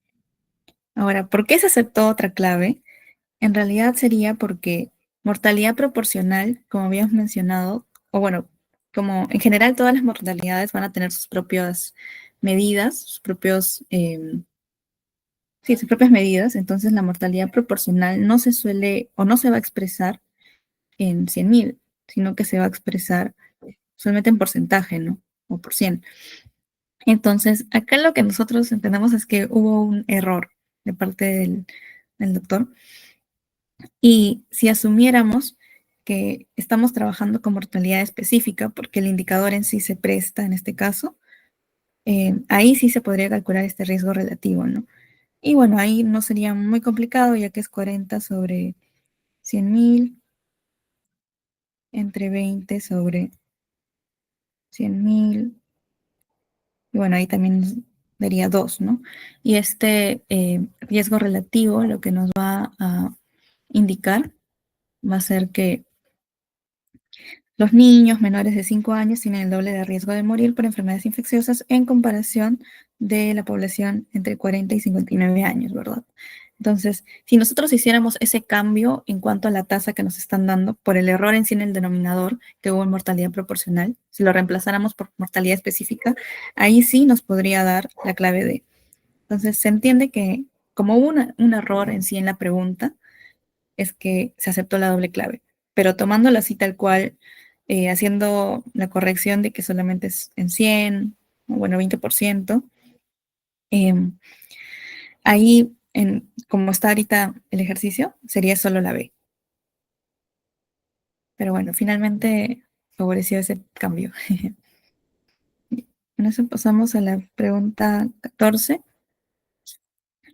Ahora, ¿por qué se aceptó otra clave? En realidad sería porque mortalidad proporcional, como habíamos mencionado, o bueno, como en general todas las mortalidades van a tener sus propias medidas, sus propias medidas, entonces la mortalidad proporcional no se suele o no se va a expresar en 100.000, sino que se va a expresar solamente en porcentaje, ¿no? O por 100. Entonces, acá lo que nosotros entendemos es que hubo un error de parte del doctor. Y si asumiéramos que estamos trabajando con mortalidad específica, porque el indicador en sí se presta en este caso, ahí sí se podría calcular este riesgo relativo, ¿no? Y bueno, ahí no sería muy complicado, ya que es 40 sobre 100.000 entre 20 sobre 100.000. Y bueno, ahí también daría 2, ¿no? Y este riesgo relativo lo que nos va a indicar va a ser que los niños menores de 5 años tienen el doble de riesgo de morir por enfermedades infecciosas en comparación de la población entre 40 y 59 años, ¿verdad? Entonces, si nosotros hiciéramos ese cambio en cuanto a la tasa que nos están dando por el error en sí en el denominador, que hubo en mortalidad proporcional, si lo reemplazáramos por mortalidad específica, ahí sí nos podría dar la clave D. Entonces, se entiende que como hubo un error en sí en la pregunta, es que se aceptó la doble clave. Pero tomándola así tal cual, haciendo la corrección de que solamente es en 100, o bueno, 20%, ahí, como está ahorita el ejercicio, sería solo la B. Pero bueno, finalmente favoreció ese cambio. Con eso pasamos a la pregunta 14.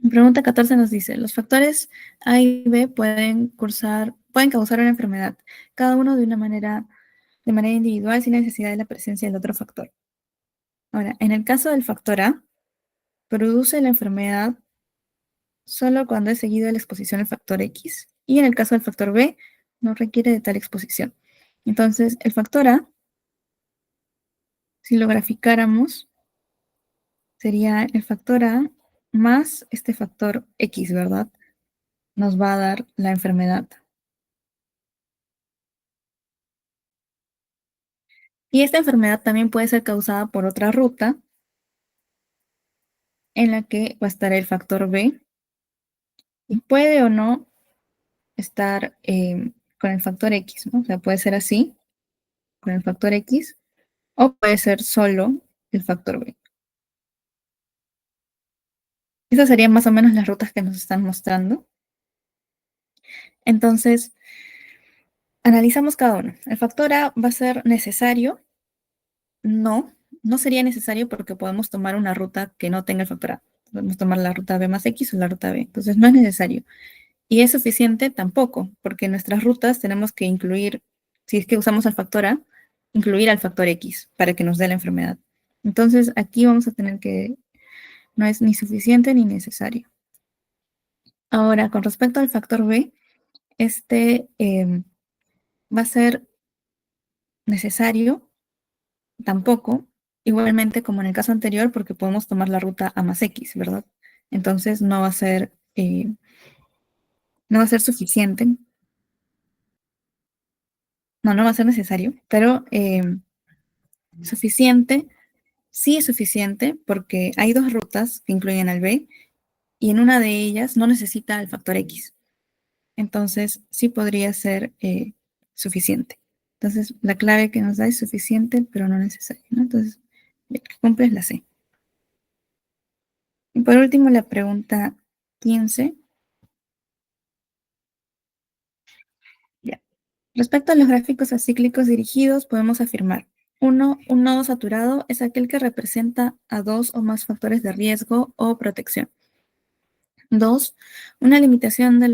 La pregunta 14 nos dice, los factores A y B pueden cursar pueden causar una enfermedad, cada uno de manera individual sin necesidad de la presencia del otro factor. Ahora, en el caso del factor A, produce la enfermedad solo cuando es seguido de la exposición al factor X. Y en el caso del factor B, no requiere de tal exposición. Entonces, el factor A, si lo graficáramos, sería el factor A más este factor X, ¿verdad? Nos va a dar la enfermedad. Y esta enfermedad también puede ser causada por otra ruta en la que va a estar el factor B y puede o no estar con el factor X, ¿no? O sea, puede ser así, con el factor X, o puede ser solo el factor B. Esas serían más o menos las rutas que nos están mostrando. Entonces, analizamos cada uno. El factor A va a ser necesario. No, no sería necesario porque podemos tomar una ruta que no tenga el factor A. Podemos tomar la ruta B más X o la ruta B. Entonces, no es necesario. Y es suficiente tampoco, porque en nuestras rutas tenemos que incluir, si es que usamos el factor A, incluir al factor X para que nos dé la enfermedad. Entonces, aquí vamos a tener que, no es ni suficiente ni necesario. Ahora, con respecto al factor B, este va a ser necesario tampoco, igualmente como en el caso anterior, porque podemos tomar la ruta A más X, ¿verdad? Entonces, no va a ser suficiente. No va a ser necesario, pero suficiente, sí es suficiente porque hay dos rutas que incluyen al B y en una de ellas no necesita el factor X. Entonces, sí podría ser suficiente. Entonces, la clave que nos da es suficiente, pero no necesario, ¿no? Entonces, la que cumple es la C. Y por último, la pregunta 15. Ya. Respecto a los gráficos acíclicos dirigidos, podemos afirmar: 1. Un nodo saturado es aquel que representa a dos o más factores de riesgo o protección. 2. Una limitación de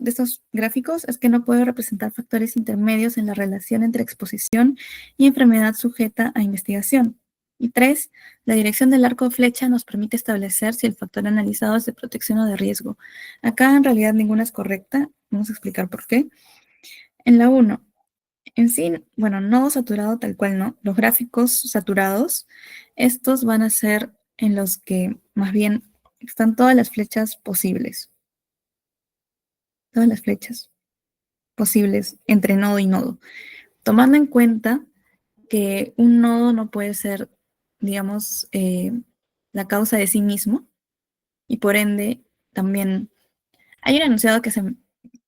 estos gráficos es que no puede representar factores intermedios en la relación entre exposición y enfermedad sujeta a investigación. Y 3. La dirección del arco de flecha nos permite establecer si el factor analizado es de protección o de riesgo. Acá en realidad ninguna es correcta. Vamos a explicar por qué. En la 1, en sí, bueno, nodo saturado tal cual no. Los gráficos saturados, estos van a ser en los que más bien están todas las flechas posibles. Todas las flechas posibles entre nodo y nodo. Tomando en cuenta que un nodo no puede ser, digamos, la causa de sí mismo, y por ende también hay un enunciado que se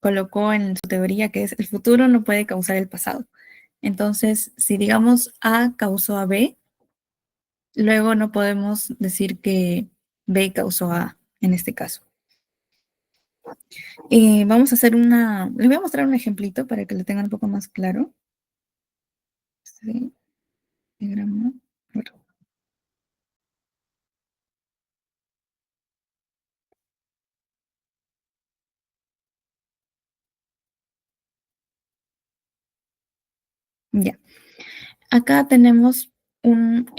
colocó en su teoría que es: el futuro no puede causar el pasado. Entonces, si digamos A causó a B, luego no podemos decir que B causó a A en este caso. Vamos a hacer les voy a mostrar un ejemplito para que lo tengan un poco más claro. Sí, diagrama. Ya. Acá tenemos un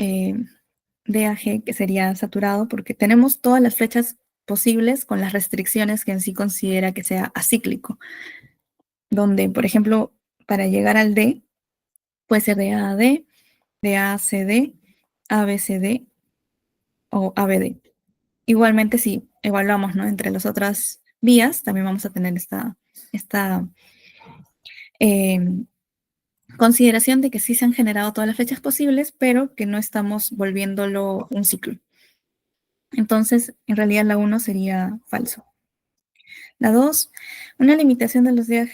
DAG que sería saturado porque tenemos todas las flechas posibles con las restricciones que en sí considera que sea acíclico. Donde, por ejemplo, para llegar al D, puede ser de A a D, de A a CD, ABCD o ABD. Igualmente, si evaluamos, ¿no?, entre las otras vías, también vamos a tener esta consideración de que sí se han generado todas las flechas posibles, pero que no estamos volviéndolo un ciclo. Entonces, en realidad la 1 sería falso. La 2, una limitación de los DAG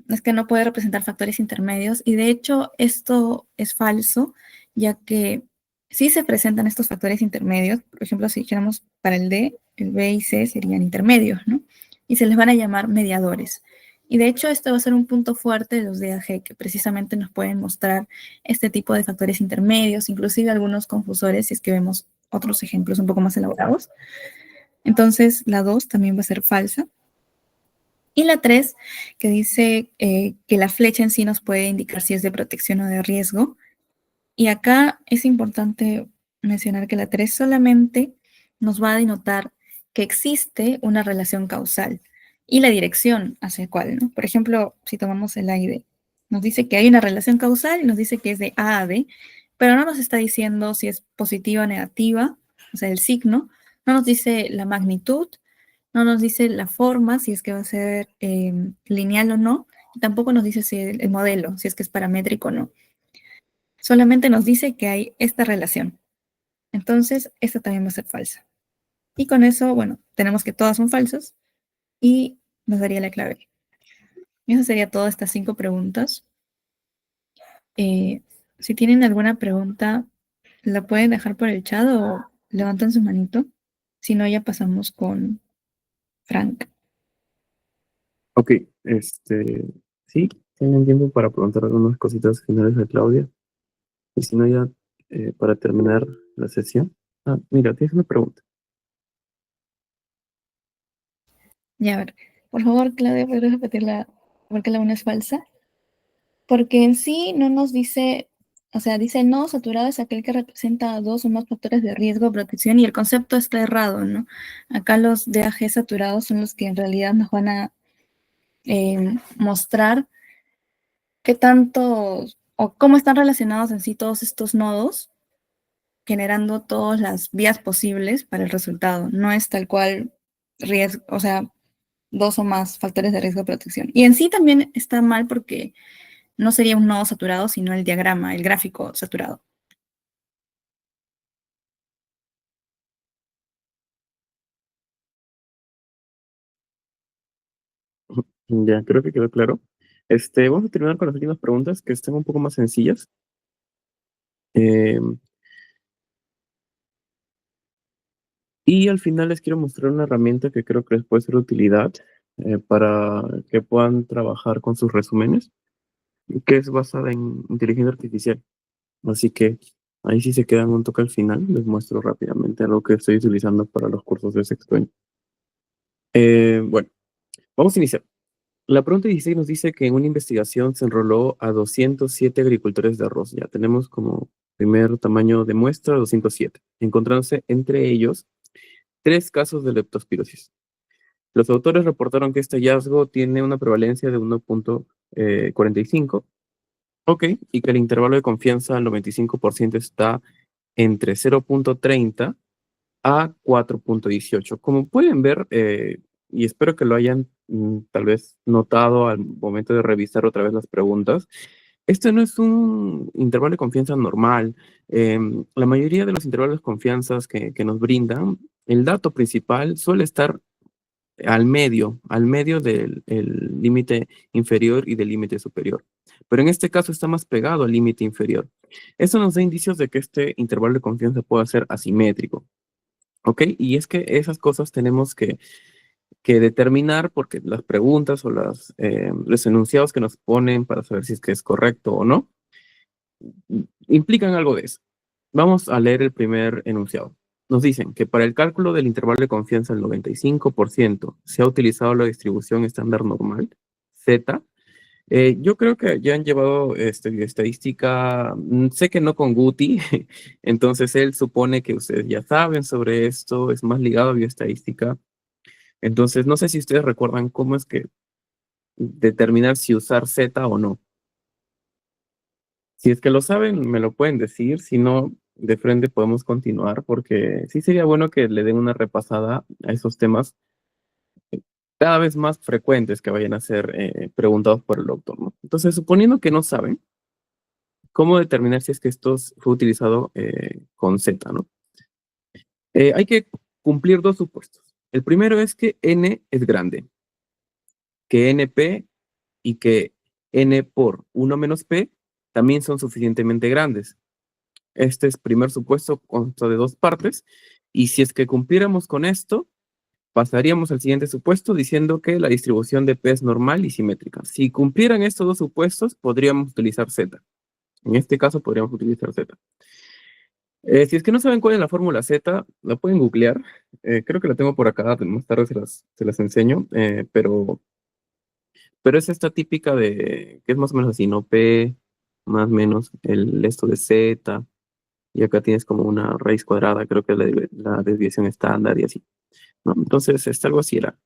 es que no puede representar factores intermedios, y de hecho esto es falso, ya que sí se presentan estos factores intermedios. Por ejemplo, si dijéramos para el D, el B y C serían intermedios, ¿no? Y se les van a llamar mediadores. Y de hecho esto va a ser un punto fuerte de los DAG, que precisamente nos pueden mostrar este tipo de factores intermedios, inclusive algunos confusores, si es que vemos otros ejemplos un poco más elaborados. Entonces la 2 también va a ser falsa. Y la 3, que dice que la flecha en sí nos puede indicar si es de protección o de riesgo. Y acá es importante mencionar que la 3 solamente nos va a denotar que existe una relación causal y la dirección hacia cuál, ¿no? Por ejemplo, si tomamos el A y B, nos dice que hay una relación causal y nos dice que es de A a B, pero no nos está diciendo si es positiva o negativa, o sea, el signo, no nos dice la magnitud, no nos dice la forma, si es que va a ser lineal o no, y tampoco nos dice si el modelo, si es que es paramétrico o no. Solamente nos dice que hay esta relación. Entonces, esta también va a ser falsa. Y con eso, bueno, tenemos que todas son falsas y nos daría la clave. Y eso sería todas estas 5 preguntas. Si tienen alguna pregunta, la pueden dejar por el chat o levantan su manito. Si no, ya pasamos con Frank. Ok, sí, tienen tiempo para preguntar algunas cositas finales a Claudia. Y si no, ya para terminar la sesión. Ah, mira, tienes una pregunta. Ya, a ver, por favor, Claudia, ¿podrías repetirla? ¿Por qué la una es falsa? Porque en sí no nos dice, o sea, dice no saturado es aquel que representa 2 o más factores de riesgo o protección y el concepto está errado, ¿no? Acá los DAG saturados son los que en realidad nos van a mostrar qué tanto o cómo están relacionados en sí todos estos nodos, generando todas las vías posibles para el resultado. No es tal cual riesgo, o sea, 2 o más factores de riesgo de protección. Y en sí también está mal porque no sería un nodo saturado, sino el diagrama, el gráfico saturado. Ya, creo que quedó claro. Vamos a terminar con las últimas preguntas que están un poco más sencillas. Eh, y al final les quiero mostrar una herramienta que creo que les puede ser de utilidad para que puedan trabajar con sus resúmenes, que es basada en inteligencia artificial. Así que ahí sí se quedan un toque al final, les muestro rápidamente algo que estoy utilizando para los cursos de sexto año. Bueno, vamos a iniciar. La pregunta 16 nos dice que en una investigación se enroló a 207 agricultores de arroz. Ya tenemos como primer tamaño de muestra 207, encontrándose entre ellos 3 casos de leptospirosis. Los autores reportaron que este hallazgo tiene una prevalencia de 1.45, ok, y que el intervalo de confianza al 95% está entre 0.30 a 4.18. Como pueden ver, y espero que lo hayan tal vez notado al momento de revisar otra vez las preguntas, este no es un intervalo de confianza normal. La mayoría de los intervalos de confianza que nos brindan, el dato principal suele estar al medio del límite inferior y del límite superior. Pero en este caso está más pegado al límite inferior. Eso nos da indicios de que este intervalo de confianza puede ser asimétrico. ¿Ok? Y es que esas cosas tenemos que determinar porque las preguntas o los enunciados que nos ponen para saber si es que es correcto o no, implican algo de eso. Vamos a leer el primer enunciado. Nos dicen que para el cálculo del intervalo de confianza del 95% se ha utilizado la distribución estándar normal, Z. Yo creo que ya han llevado estadística, sé que no con Guti, entonces él supone que ustedes ya saben sobre esto, es más ligado a bioestadística. Entonces, no sé si ustedes recuerdan cómo es que determinar si usar Z o no. Si es que lo saben, me lo pueden decir, si no, de frente podemos continuar, porque sí sería bueno que le den una repasada a esos temas cada vez más frecuentes que vayan a ser preguntados por el doctor, ¿no? Entonces, suponiendo que no saben, ¿cómo determinar si es que esto fue utilizado con Z, ¿no? Hay que cumplir 2 supuestos. El primero es que N es grande, que NP y que N por 1 menos P también son suficientemente grandes. Este es primer supuesto, consta de 2 partes, y si es que cumpliéramos con esto, pasaríamos al siguiente supuesto diciendo que la distribución de P es normal y simétrica. Si cumplieran estos 2 supuestos, podríamos utilizar Z. En este caso, podríamos utilizar Z. Si es que no saben cuál es la fórmula Z, la pueden googlear. Creo que la tengo por acá, más tarde se las enseño, pero Pero es esta típica de, que es más o menos así, ¿no? P más o menos esto de Z, y acá tienes como una raíz cuadrada, creo que es la desviación estándar y así, ¿no? Entonces, algo así era.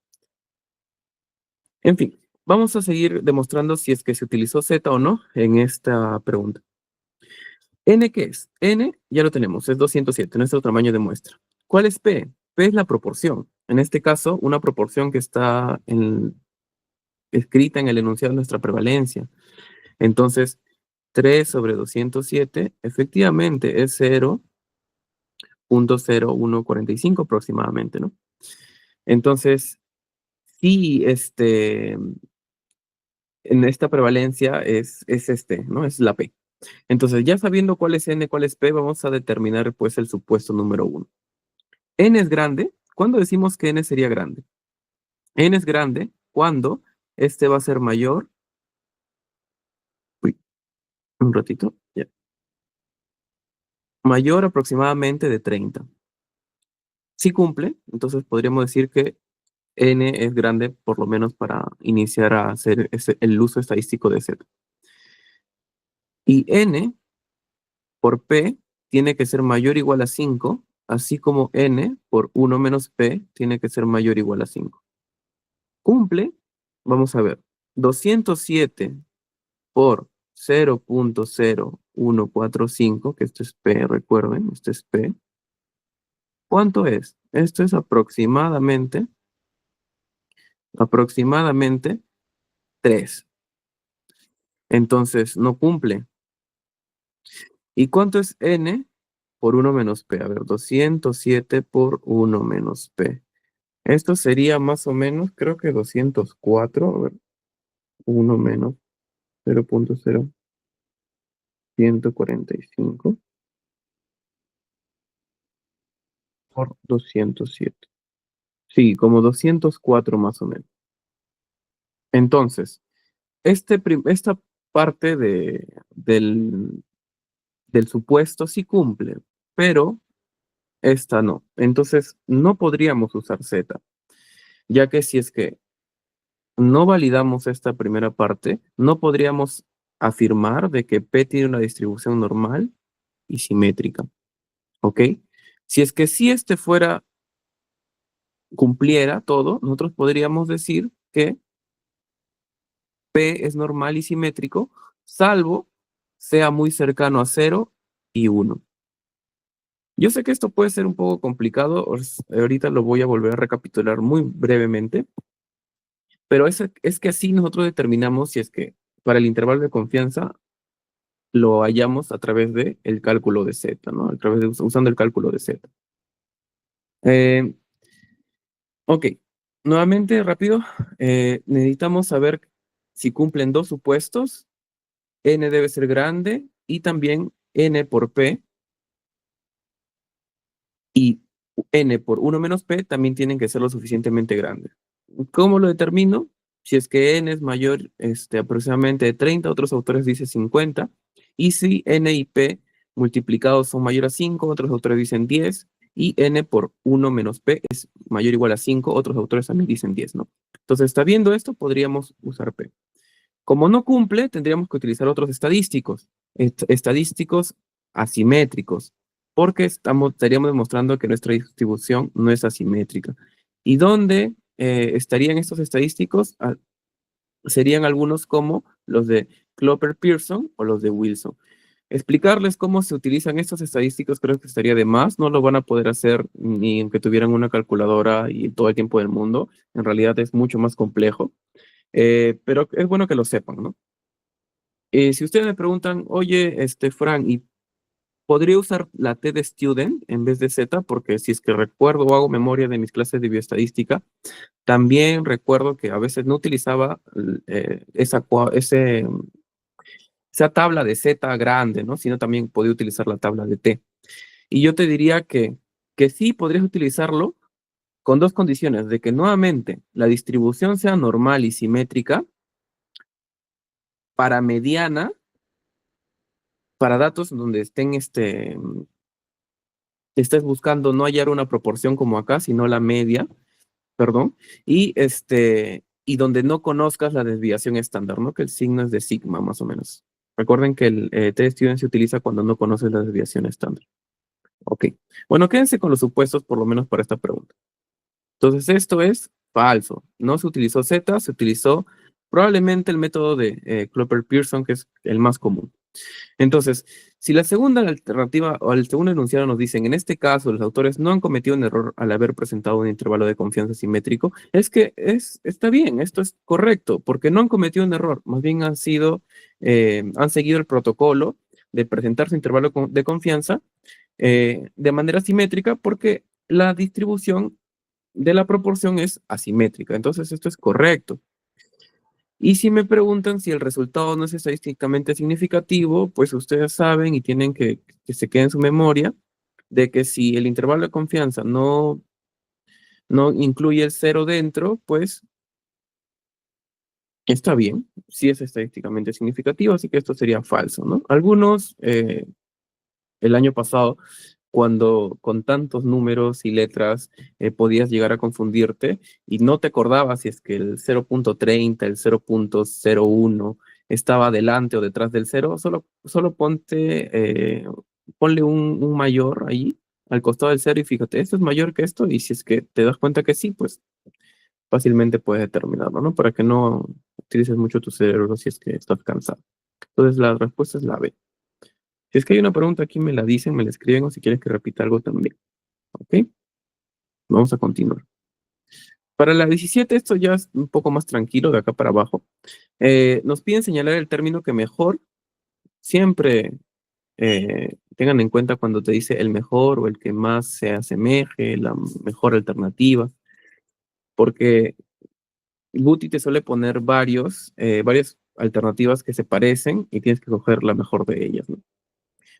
En fin, vamos a seguir demostrando si es que se utilizó Z o no en esta pregunta. ¿N qué es? N ya lo tenemos, es 207, nuestro tamaño de muestra. ¿Cuál es P? P es la proporción. En este caso, una proporción que está escrita en el enunciado de nuestra prevalencia. Entonces, 3 sobre 207 efectivamente es 0.0145 aproximadamente, ¿no? Entonces, sí, en esta prevalencia es ¿no? Es la P. Entonces, ya sabiendo cuál es N, cuál es P, vamos a determinar, pues, el supuesto número 1. N es grande. ¿Cuándo decimos que N sería grande? N es grande cuando este va a ser mayor. Uy, un ratito, ya. Mayor aproximadamente de 30. Si cumple, entonces podríamos decir que N es grande por lo menos para iniciar a hacer el uso estadístico de Z. Y N por P tiene que ser mayor o igual a 5, así como N por 1 menos P tiene que ser mayor o igual a 5. Cumple, vamos a ver, 207 por 0.0145, que esto es P, recuerden, esto es P. ¿Cuánto es? Esto es aproximadamente 3. Entonces, no cumple. ¿Y cuánto es N por 1 menos P? A ver, 207 por 1 menos P. Esto sería más o menos, creo que 204. A ver, 1 menos 0.0145 por 207. Sí, como 204 más o menos. Entonces, esta parte del supuesto sí cumple, pero esta no. Entonces, no podríamos usar Z, ya que si es que no validamos esta primera parte, no podríamos afirmar de que P tiene una distribución normal y simétrica. ¿Ok? Si es que si cumpliera todo, nosotros podríamos decir que P es normal y simétrico, salvo sea muy cercano a 0 y 1. Yo sé que esto puede ser un poco complicado, ahorita lo voy a volver a recapitular muy brevemente, pero es que así nosotros determinamos si es que para el intervalo de confianza lo hallamos a través del cálculo de Z, ¿no? Usando el cálculo de Z. Ok, nuevamente, rápido, necesitamos saber si cumplen dos supuestos. N debe ser grande y también N por P y N por 1 menos P también tienen que ser lo suficientemente grandes. ¿Cómo lo determino? Si es que N es mayor aproximadamente de 30, otros autores dicen 50, y si N y P multiplicados son mayor a 5, otros autores dicen 10, y N por 1 menos P es mayor o igual a 5, otros autores también dicen 10, ¿no? Entonces, está viendo esto, podríamos usar P. Como no cumple, tendríamos que utilizar otros estadísticos asimétricos, porque estaríamos demostrando que nuestra distribución no es asimétrica. ¿Y dónde estarían estos estadísticos? Serían algunos como los de Clopper-Pearson o los de Wilson. Explicarles cómo se utilizan estos estadísticos creo que estaría de más, no lo van a poder hacer ni aunque tuvieran una calculadora y todo el tiempo del mundo, en realidad es mucho más complejo. Pero es bueno que lo sepan, ¿no? Si ustedes me preguntan, oye, Fran, ¿y podría usar la T de student en vez de Z? Porque si es que recuerdo o hago memoria de mis clases de bioestadística, también recuerdo que a veces no utilizaba esa tabla de Z grande, ¿no? Sino también podía utilizar la tabla de T. Y yo te diría que sí podrías utilizarlo con dos condiciones, de que nuevamente la distribución sea normal y simétrica, para mediana, para datos donde estés buscando no hallar una proporción como acá, sino la media, perdón, y y donde no conozcas la desviación estándar, ¿no? Que el signo es de sigma, más o menos. Recuerden que el t-student se utiliza cuando no conoces la desviación estándar. Ok. Bueno, quédense con los supuestos, por lo menos para esta pregunta. Entonces, esto es falso. No se utilizó Z, se utilizó probablemente el método de Klopper-Pearson, que es el más común. Entonces, si la segunda alternativa o el segundo enunciado nos dicen, en este caso, los autores no han cometido un error al haber presentado un intervalo de confianza simétrico, es que está bien, esto es correcto, porque no han cometido un error, más bien han seguido el protocolo de presentar su intervalo de confianza de manera simétrica, porque la distribución de la proporción es asimétrica. Entonces, esto es correcto. Y si me preguntan si el resultado no es estadísticamente significativo, pues ustedes saben y tienen que se quede en su memoria de que si el intervalo de confianza no incluye el 0 dentro, pues está bien, sí es estadísticamente significativo, así que esto sería falso, ¿no? Algunos, el año pasado, cuando con tantos números y letras podías llegar a confundirte y no te acordabas si es que el 0.30, el 0.01 estaba delante o detrás del 0, solo ponle un mayor ahí al costado del 0 y fíjate, esto es mayor que esto, y si es que te das cuenta que sí, pues fácilmente puedes determinarlo, ¿no? Para que no utilices mucho tu cerebro si es que estás cansado. Entonces la respuesta es la B. Si es que hay una pregunta aquí, me la dicen, me la escriben, o si quieres que repita algo también. ¿Ok? Vamos a continuar. Para la 17, esto ya es un poco más tranquilo, de acá para abajo. Nos piden señalar el término que mejor. Siempre tengan en cuenta cuando te dice el mejor o el que más se asemeje, la mejor alternativa, porque Guti te suele poner varias alternativas que se parecen y tienes que coger la mejor de ellas, ¿no?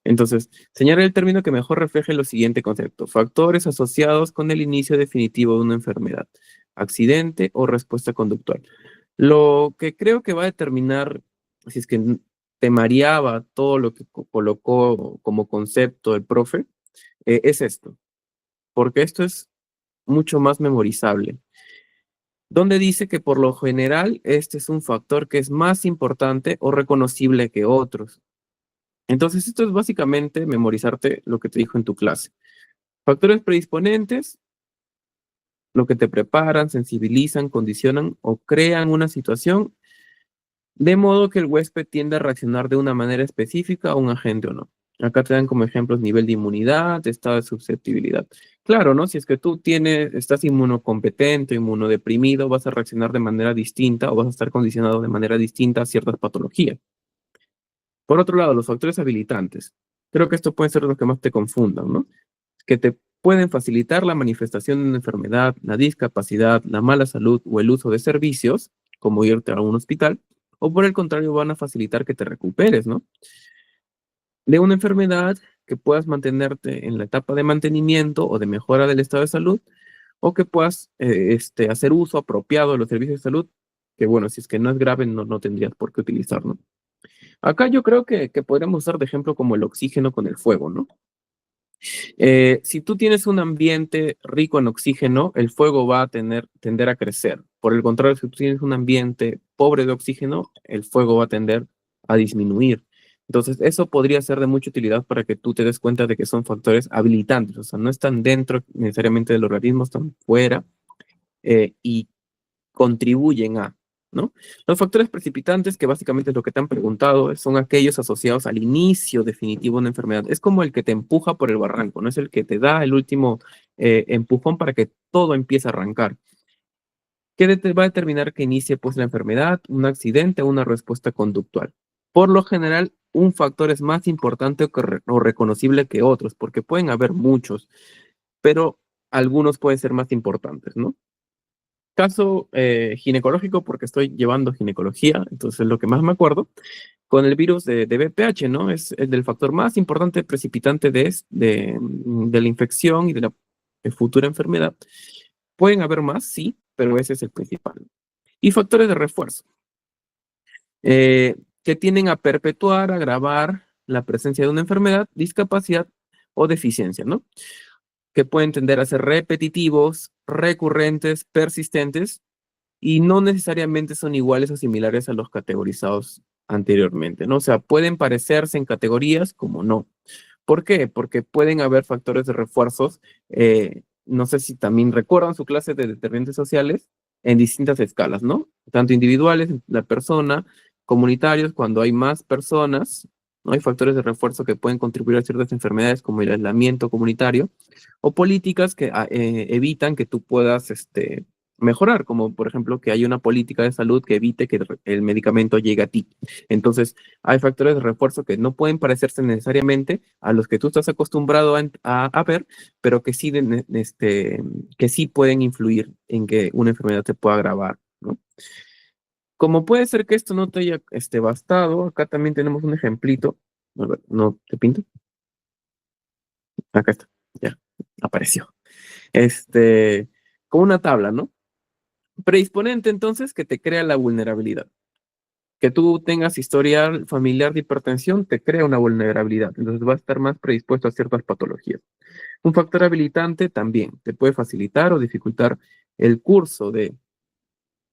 Entonces, señalar el término que mejor refleje lo siguiente concepto: factores asociados con el inicio definitivo de una enfermedad, accidente o respuesta conductual. Lo que creo que va a determinar si es que te mareaba todo lo que colocó como concepto el profe, es esto, porque esto es mucho más memorizable. Donde dice que por lo general este es un factor que es más importante o reconocible que otros. Entonces, esto es básicamente memorizarte lo que te dijo en tu clase. Factores predisponentes, lo que te preparan, sensibilizan, condicionan o crean una situación de modo que el huésped tiende a reaccionar de una manera específica a un agente o no. Acá te dan como ejemplos nivel de inmunidad, estado de susceptibilidad. Claro, ¿no? Si es que tú estás inmunocompetente, inmunodeprimido, vas a reaccionar de manera distinta o vas a estar condicionado de manera distinta a ciertas patologías. Por otro lado, los factores habilitantes. Creo que esto puede ser lo que más te confundan, ¿no? Que te pueden facilitar la manifestación de una enfermedad, la discapacidad, la mala salud o el uso de servicios, como irte a un hospital, o por el contrario van a facilitar que te recuperes, ¿no? De una enfermedad, que puedas mantenerte en la etapa de mantenimiento o de mejora del estado de salud, o que puedas hacer uso apropiado de los servicios de salud, que bueno, si es que no es grave, no tendrías por qué utilizarlo. Acá yo creo que podríamos usar de ejemplo como el oxígeno con el fuego, ¿no? Si tú tienes un ambiente rico en oxígeno, el fuego va a tender a crecer. Por el contrario, si tú tienes un ambiente pobre de oxígeno, el fuego va a tender a disminuir. Entonces, eso podría ser de mucha utilidad para que tú te des cuenta de que son factores habilitantes, o sea, no están dentro necesariamente del organismo, están fuera y contribuyen a, ¿no? Los factores precipitantes, que básicamente es lo que te han preguntado, son aquellos asociados al inicio definitivo de una enfermedad. Es como el que te empuja por el barranco, ¿no? Es el que te da el último empujón para que todo empiece a arrancar. ¿Qué va a determinar que inicie pues la enfermedad, un accidente o una respuesta conductual? Por lo general, un factor es más importante o reconocible que otros, porque pueden haber muchos, pero algunos pueden ser más importantes, ¿no? Caso ginecológico, porque estoy llevando ginecología, entonces es lo que más me acuerdo, con el virus de VPH, ¿no? Es el del factor más importante precipitante de la infección y de la futura enfermedad. Pueden haber más, sí, pero ese es el principal. Y factores de refuerzo, que tienden a perpetuar, agravar la presencia de una enfermedad, discapacidad o deficiencia, ¿no? Que pueden tender a ser repetitivos, recurrentes, persistentes, y no necesariamente son iguales o similares a los categorizados anteriormente, ¿no? O sea, pueden parecerse en categorías como no. ¿Por qué? Porque pueden haber factores de refuerzos, no sé si también recuerdan su clase de determinantes sociales en distintas escalas, ¿no? Tanto individuales, la persona, comunitarios, cuando hay más personas, ¿no? Hay factores de refuerzo que pueden contribuir a ciertas enfermedades como el aislamiento comunitario, o políticas que evitan que tú puedas mejorar, como por ejemplo que haya una política de salud que evite que el medicamento llegue a ti. Entonces, hay factores de refuerzo que no pueden parecerse necesariamente a los que tú estás acostumbrado a ver, pero que sí, que sí pueden influir en que una enfermedad te pueda agravar, ¿no? Como puede ser que esto no te haya bastado, acá también tenemos un ejemplito. A ver, ¿no te pinto? Acá está, ya, apareció. Con una tabla, ¿no? Predisponente, entonces, que te crea la vulnerabilidad. Que tú tengas historial familiar de hipertensión te crea una vulnerabilidad, entonces vas a estar más predispuesto a ciertas patologías. Un factor habilitante también te puede facilitar o dificultar el curso de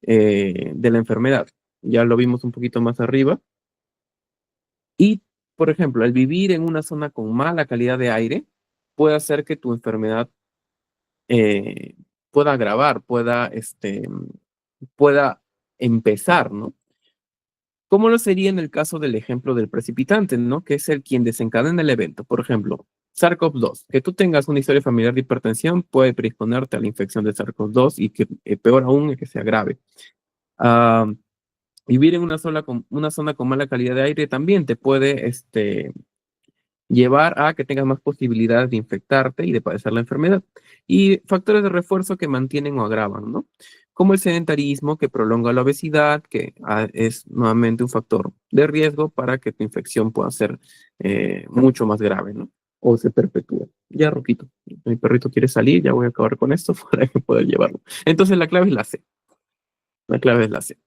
la enfermedad. Ya lo vimos un poquito más arriba. Y, por ejemplo, el vivir en una zona con mala calidad de aire puede hacer que tu enfermedad eh, pueda agravar, pueda empezar, ¿no? ¿Cómo lo sería en el caso del ejemplo del precipitante, ¿no? Que es el quien desencadena el evento. Por ejemplo, SARS-CoV-2. Que tú tengas una historia familiar de hipertensión puede predisponerte a la infección de SARS-CoV-2 y que peor aún que se agrave. Ah, vivir en una zona con mala calidad de aire también te puede llevar a que tengas más posibilidades de infectarte y de padecer la enfermedad. Y factores de refuerzo que mantienen o agravan, ¿no? Como el sedentarismo que prolonga la obesidad, que es nuevamente un factor de riesgo para que tu infección pueda ser mucho más grave, ¿no? O se perpetúe. Ya, Roquito, mi perrito quiere salir, ya voy a acabar con esto para que pueda llevarlo. Entonces la clave es la C. La clave es la C.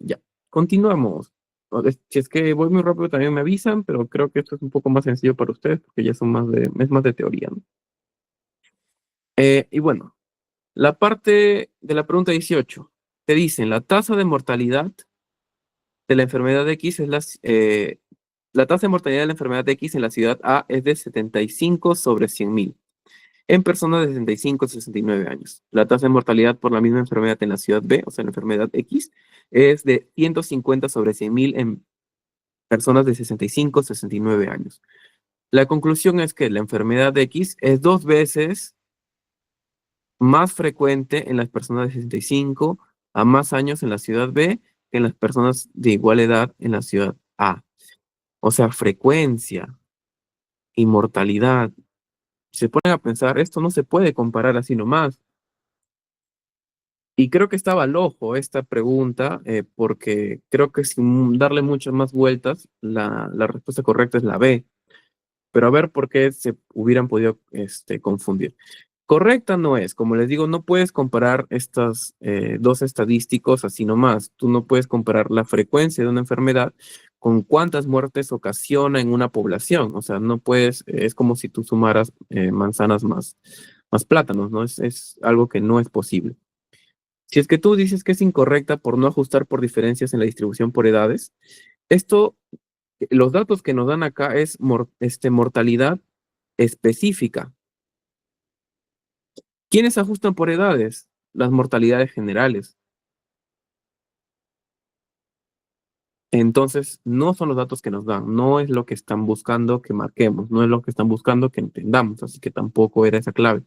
Ya, continuamos. Si es que voy muy rápido también me avisan, pero creo que esto es un poco más sencillo para ustedes porque ya es más de teoría, ¿no? Y bueno, la parte de la pregunta 18. Te dicen, la tasa de mortalidad de la enfermedad X la tasa de mortalidad de la enfermedad X en la ciudad A es de 75 sobre 100.000 en personas de 65 a 69 años. La tasa de mortalidad por la misma enfermedad en la ciudad B, o sea, la enfermedad X, es de 150 sobre 100.000 en personas de 65 a 69 años. La conclusión es que la enfermedad X es 2 veces más frecuente en las personas de 65 a más años en la ciudad B que en las personas de igual edad en la ciudad A. O sea, frecuencia y mortalidad. Si se ponen a pensar, esto no se puede comparar así nomás. Y creo que estaba al ojo esta pregunta, porque creo que sin darle muchas más vueltas, la respuesta correcta es la B. Pero a ver por qué se hubieran podido confundir. Correcta no es, como les digo, no puedes comparar estos dos estadísticos así nomás. Tú no puedes comparar la frecuencia de una enfermedad con cuántas muertes ocasiona en una población. O sea, no puedes, es como si tú sumaras manzanas más plátanos, ¿no? Es algo que no es posible. Si es que tú dices que es incorrecta por no ajustar por diferencias en la distribución por edades, esto, los datos que nos dan acá es mortalidad específica. ¿Quiénes ajustan por edades? Las mortalidades generales. Entonces, no son los datos que nos dan, no es lo que están buscando que marquemos, no es lo que están buscando que entendamos, así que tampoco era esa clave.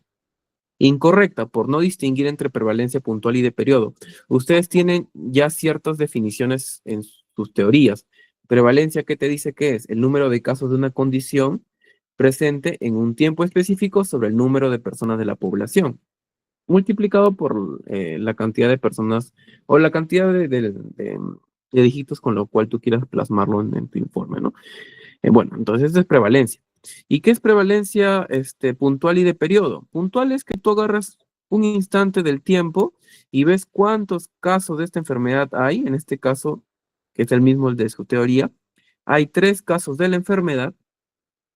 Incorrecta por no distinguir entre prevalencia puntual y de periodo. Ustedes tienen ya ciertas definiciones en sus teorías. Prevalencia, ¿qué te dice que es? El número de casos de una condición presente en un tiempo específico sobre el número de personas de la población, multiplicado por la cantidad de personas o la cantidad de dígitos con lo cual tú quieras plasmarlo en tu informe, ¿no? Bueno, entonces es prevalencia. ¿Y qué es prevalencia puntual y de periodo? Puntual es que tú agarras un instante del tiempo y ves cuántos casos de esta enfermedad hay, en este caso, que es el mismo el de su teoría, hay 3 casos de la enfermedad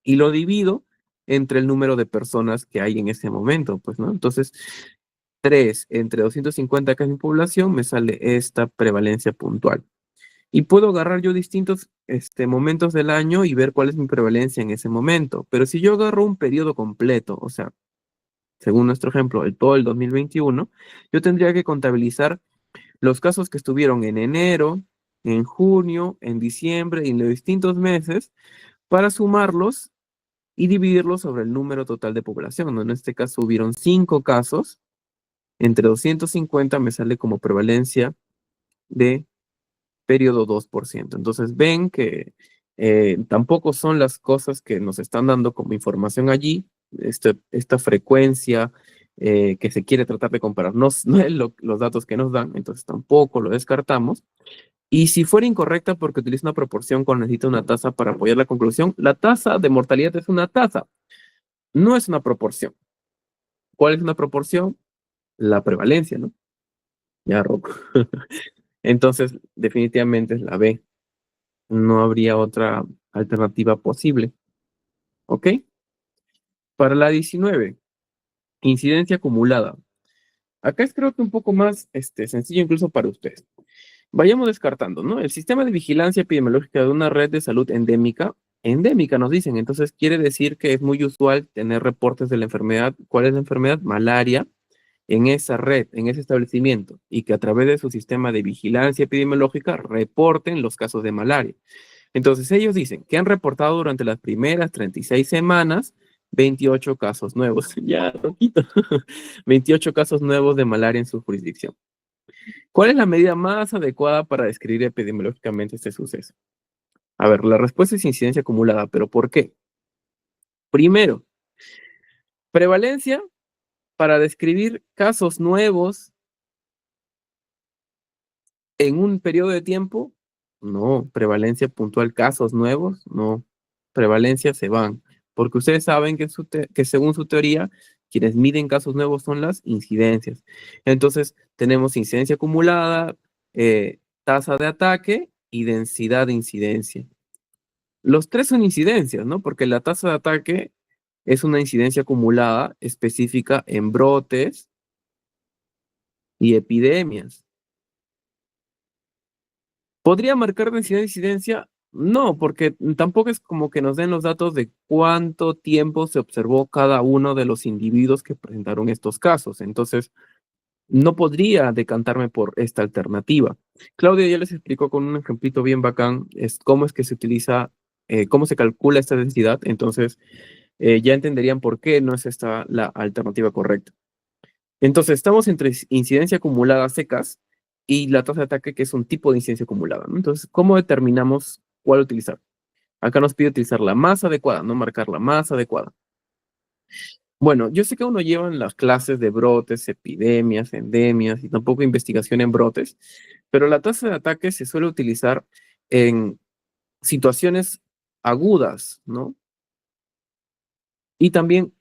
y lo divido entre el número de personas que hay en ese momento, pues, ¿no? Entonces, 3 entre 250, que es mi población, me sale esta prevalencia puntual. Y puedo agarrar yo distintos momentos del año y ver cuál es mi prevalencia en ese momento. Pero si yo agarro un periodo completo, o sea, según nuestro ejemplo, todo el 2021, yo tendría que contabilizar los casos que estuvieron en enero, en junio, en diciembre y en los distintos meses para sumarlos y dividirlos sobre el número total de población, ¿no? En este caso hubieron 5 casos, entre 250 me sale como prevalencia de periodo 2%. Entonces ven que tampoco son las cosas que nos están dando como información allí, esta frecuencia que se quiere tratar de comparar, no es los datos que nos dan, entonces tampoco lo descartamos. Y si fuera incorrecta porque utiliza una proporción cuando necesita una tasa para apoyar la conclusión, la tasa de mortalidad es una tasa, no es una proporción. ¿Cuál es una proporción? La prevalencia, ¿no? Ya, Rocco. Entonces, definitivamente es la B. No habría otra alternativa posible. ¿Ok? Para la 19, incidencia acumulada. Acá es creo que un poco más sencillo incluso para ustedes. Vayamos descartando, ¿no? El sistema de vigilancia epidemiológica de una red de salud endémica nos dicen, entonces quiere decir que es muy usual tener reportes de la enfermedad. ¿Cuál es la enfermedad? Malaria en esa red, en ese establecimiento, y que a través de su sistema de vigilancia epidemiológica reporten los casos de malaria. Entonces ellos dicen que han reportado durante las primeras 36 semanas 28 casos nuevos. Ya, poquito. 28 casos nuevos de malaria en su jurisdicción. ¿Cuál es la medida más adecuada para describir epidemiológicamente este suceso? A ver, la respuesta es incidencia acumulada, pero ¿por qué? Primero, prevalencia para describir casos nuevos en un periodo de tiempo. No, prevalencia puntual, casos nuevos, no. Prevalencia se van, porque ustedes saben que según su teoría, quienes miden casos nuevos son las incidencias. Entonces, tenemos incidencia acumulada, tasa de ataque y densidad de incidencia. Los tres son incidencias, ¿no? Porque la tasa de ataque es una incidencia acumulada específica en brotes y epidemias. ¿Podría marcar densidad de incidencia? No, porque tampoco es como que nos den los datos de cuánto tiempo se observó cada uno de los individuos que presentaron estos casos. Entonces, no podría decantarme por esta alternativa. Claudia ya les explicó con un ejemplito bien bacán cómo es que se utiliza, cómo se calcula esta densidad. Entonces, ya entenderían por qué no es esta la alternativa correcta. Entonces, estamos entre incidencia acumulada secas y la tasa de ataque, que es un tipo de incidencia acumulada, ¿no? Entonces, ¿cómo determinamos cuál utilizar? Acá nos pide utilizar la más adecuada, no marcar la más adecuada. Bueno, yo sé que uno lleva en las clases de brotes, epidemias, endemias y tampoco investigación en brotes, pero la tasa de ataque se suele utilizar en situaciones agudas, ¿no? Y también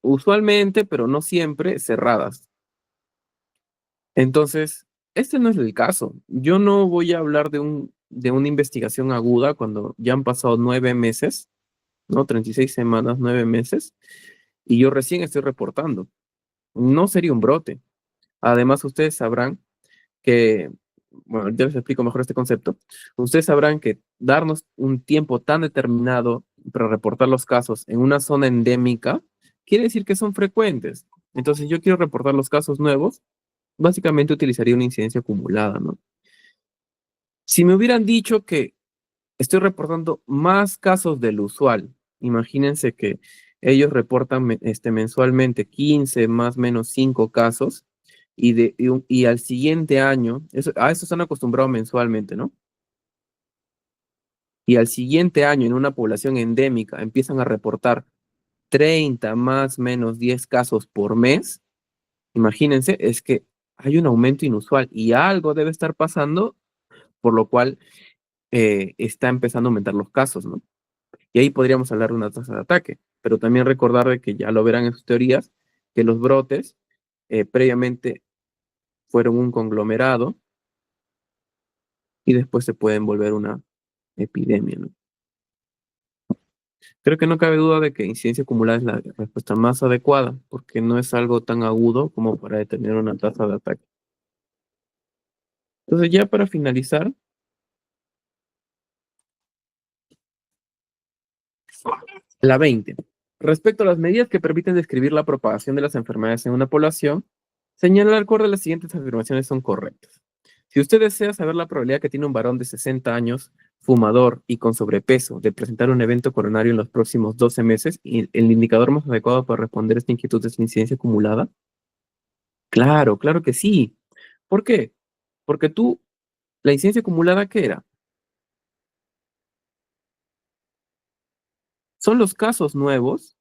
usualmente, pero no siempre, cerradas. Entonces, este no es el caso. Yo no voy a hablar de una investigación aguda cuando ya han pasado 9 meses, ¿no? 36 semanas, 9 meses, y yo recién estoy reportando. No sería un brote. Además, ustedes sabrán que, bueno, ya les explico mejor este concepto. Ustedes sabrán que darnos un tiempo tan determinado para reportar los casos en una zona endémica quiere decir que son frecuentes. Entonces, yo quiero reportar los casos nuevos, básicamente utilizaría una incidencia acumulada, ¿no? Si me hubieran dicho que estoy reportando más casos del usual, imagínense que ellos reportan mensualmente 15 más o menos 5 casos y al siguiente año, a eso están acostumbrados mensualmente, ¿no? Y al siguiente año en una población endémica empiezan a reportar 30 más o menos 10 casos por mes, imagínense, es que hay un aumento inusual y algo debe estar pasando, por lo cual está empezando a aumentar los casos, ¿no? Y ahí podríamos hablar de una tasa de ataque, pero también recordar de que ya lo verán en sus teorías, que los brotes previamente fueron un conglomerado y después se pueden volver una epidemia, ¿no? Creo que no cabe duda de que incidencia acumulada es la respuesta más adecuada, porque no es algo tan agudo como para detener una tasa de ataque. Entonces, ya para finalizar, la 20. Respecto a las medidas que permiten describir la propagación de las enfermedades en una población, señalar cuál de las siguientes afirmaciones son correctas. Si usted desea saber la probabilidad que tiene un varón de 60 años, fumador y con sobrepeso de presentar un evento coronario en los próximos 12 meses, y el indicador más adecuado para responder a esta inquietud es la incidencia acumulada. Claro, claro que sí. ¿Por qué? Porque la incidencia acumulada, ¿qué era? Son los casos nuevos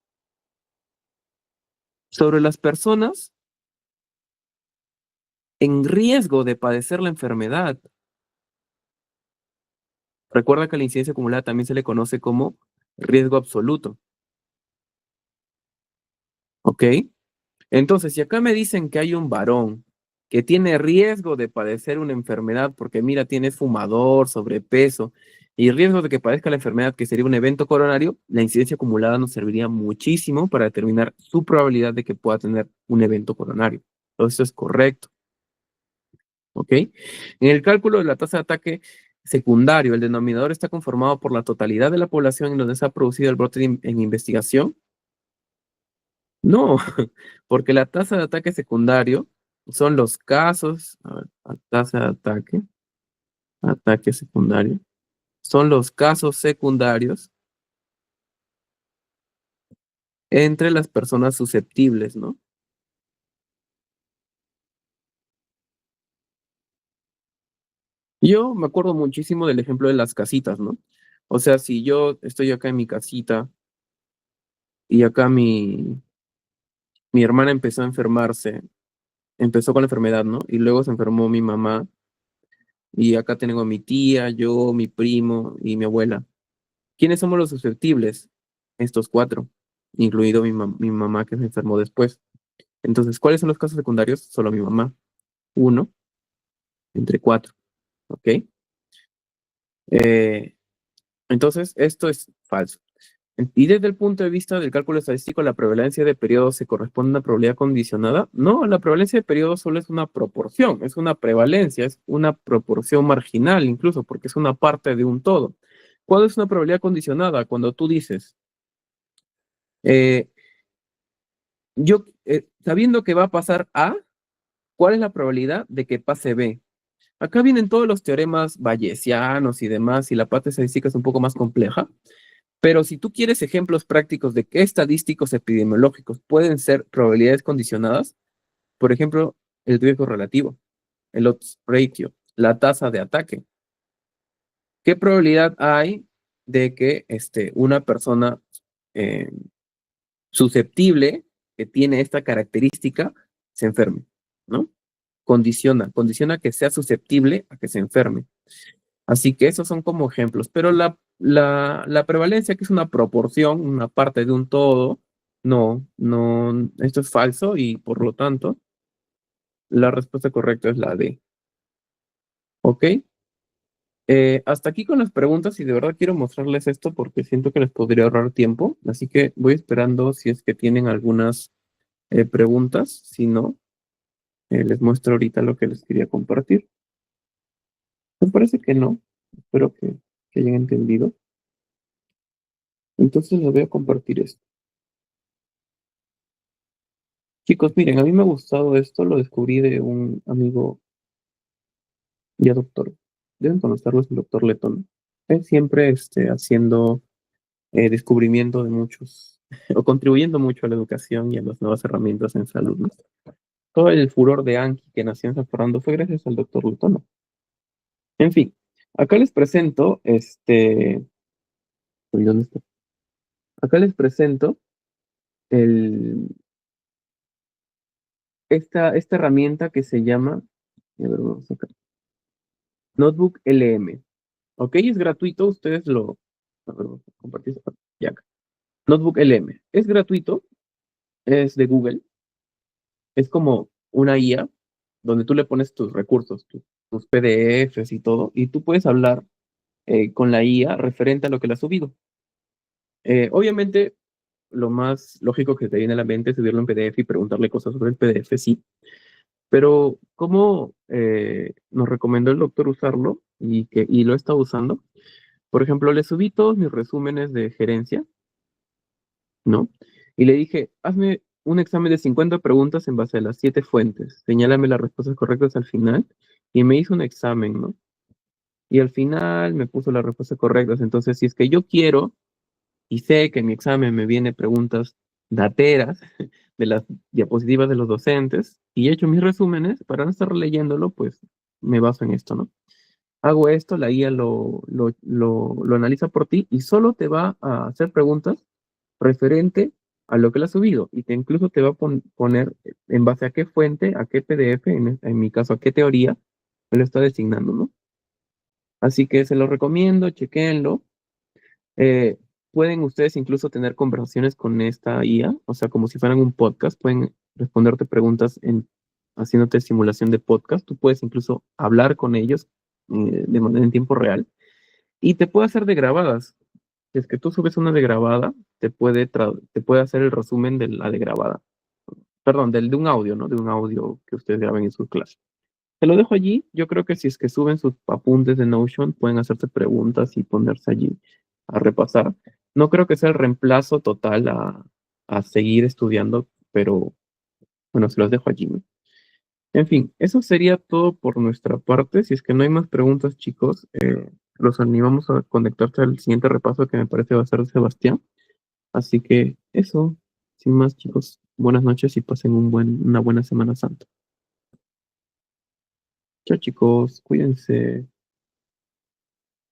sobre las personas en riesgo de padecer la enfermedad. Recuerda que a la incidencia acumulada también se le conoce como riesgo absoluto. ¿Ok? Entonces, si acá me dicen que hay un varón que tiene riesgo de padecer una enfermedad, porque mira, tiene fumador, sobrepeso, y riesgo de que padezca la enfermedad, que sería un evento coronario, la incidencia acumulada nos serviría muchísimo para determinar su probabilidad de que pueda tener un evento coronario. Todo eso es correcto. ¿Ok? En el cálculo de la tasa de ataque secundario, el denominador está conformado por la totalidad de la población en donde se ha producido el brote en investigación. No, porque la tasa de ataque secundario son los casos, a ver, tasa de ataque secundario, son los casos secundarios entre las personas susceptibles, ¿no? Yo me acuerdo muchísimo del ejemplo de las casitas, ¿no? O sea, si yo estoy acá en mi casita y acá mi hermana empezó a enfermarse, empezó con la enfermedad, ¿no? Y luego se enfermó mi mamá y acá tengo a mi tía, yo, mi primo y mi abuela. ¿Quiénes somos los susceptibles? Estos cuatro, incluido mi mamá que se enfermó después. Entonces, ¿cuáles son los casos secundarios? Solo mi mamá. Uno entre cuatro, ¿ok? Eh, entonces, esto es falso. Y desde el punto de vista del cálculo estadístico, ¿la prevalencia de periodos se corresponde a una probabilidad condicionada? No, la prevalencia de periodos solo es una proporción, es una prevalencia, es una proporción marginal incluso, porque es una parte de un todo. ¿Cuál es una probabilidad condicionada? Cuando tú dices, eh, sabiendo que va a pasar A, ¿cuál es la probabilidad de que pase B? Acá vienen todos los teoremas bayesianos y demás, y la parte estadística es un poco más compleja, pero si tú quieres ejemplos prácticos de qué estadísticos epidemiológicos pueden ser probabilidades condicionadas, por ejemplo, el riesgo relativo, el odds ratio, la tasa de ataque. ¿Qué probabilidad hay de que una persona eh, susceptible que tiene esta característica se enferme, ¿no? Condiciona que sea susceptible a que se enferme. Así que esos son como ejemplos, pero la prevalencia, que es una proporción, una parte de un todo, no, esto es falso y por lo tanto la respuesta correcta es la D. ¿Ok? Hasta aquí con las preguntas y de verdad quiero mostrarles esto porque siento que les podría ahorrar tiempo, así que voy esperando si es que tienen algunas preguntas, si no, les muestro ahorita lo que les quería compartir. Me parece que no, espero que hayan entendido. Entonces les voy a compartir esto. Chicos, miren, a mí me ha gustado esto, lo descubrí de un amigo ya doctor. Deben conocerlo, es el doctor Letón. Él siempre haciendo descubrimiento de muchos, o contribuyendo mucho a la educación y a las nuevas herramientas en salud, ¿no? Todo el furor de Anki que nació en San Fernando fue gracias al doctor Letón. En fin, acá les presento, uy, ¿dónde está? Acá les presento el, esta herramienta que se llama, a ver, vamos acá, Notebook LM. Ok, es gratuito, ustedes lo... A ver, vamos a compartir esa parte. Ya acá. Notebook LM. Es gratuito, es de Google, es como una IA donde tú le pones tus recursos, tus PDFs y todo, y tú puedes hablar con la IA referente a lo que le has subido. Obviamente, lo más lógico que te viene a la mente es subirlo en PDF y preguntarle cosas sobre el PDF, sí. Pero como nos recomendó el doctor usarlo y lo he estado usando, por ejemplo, le subí todos mis resúmenes de gerencia, ¿no? Y le dije, hazme un examen de 50 preguntas en base a las 7 fuentes, señálame las respuestas correctas al final, y me hizo un examen, ¿no? Y al final me puso las respuestas correctas. Entonces, si es que yo quiero y sé que en mi examen me viene preguntas dateras de las diapositivas de los docentes y he hecho mis resúmenes, para no estar leyéndolo, pues me baso en esto, ¿no? Hago esto, la IA lo analiza por ti y solo te va a hacer preguntas referente a lo que le has subido y incluso te va a poner en base a qué fuente, a qué PDF, en mi caso, a qué teoría me lo está designando, ¿no? Así que se lo recomiendo, chequéenlo. Eh, Pueden ustedes incluso tener conversaciones con esta IA, o sea, como si fueran un podcast, pueden responderte preguntas haciéndote simulación de podcast. Tú puedes incluso hablar con ellos de manera en tiempo real y te puede hacer de grabadas. Si es que tú subes una de grabada, te puede hacer el resumen de la de grabada. Perdón, de un audio, ¿no? De un audio que ustedes graben en su clase. Te lo dejo allí. Yo creo que si es que suben sus apuntes de Notion, pueden hacerse preguntas y ponerse allí a repasar. No creo que sea el reemplazo total a seguir estudiando, pero bueno, se los dejo allí, ¿no? En fin, eso sería todo por nuestra parte. Si es que no hay más preguntas, chicos, los animamos a conectarse al siguiente repaso que me parece va a ser de Sebastián. Así que eso, sin más, chicos, buenas noches y pasen una buena Semana Santa. Chao, chicos, cuídense.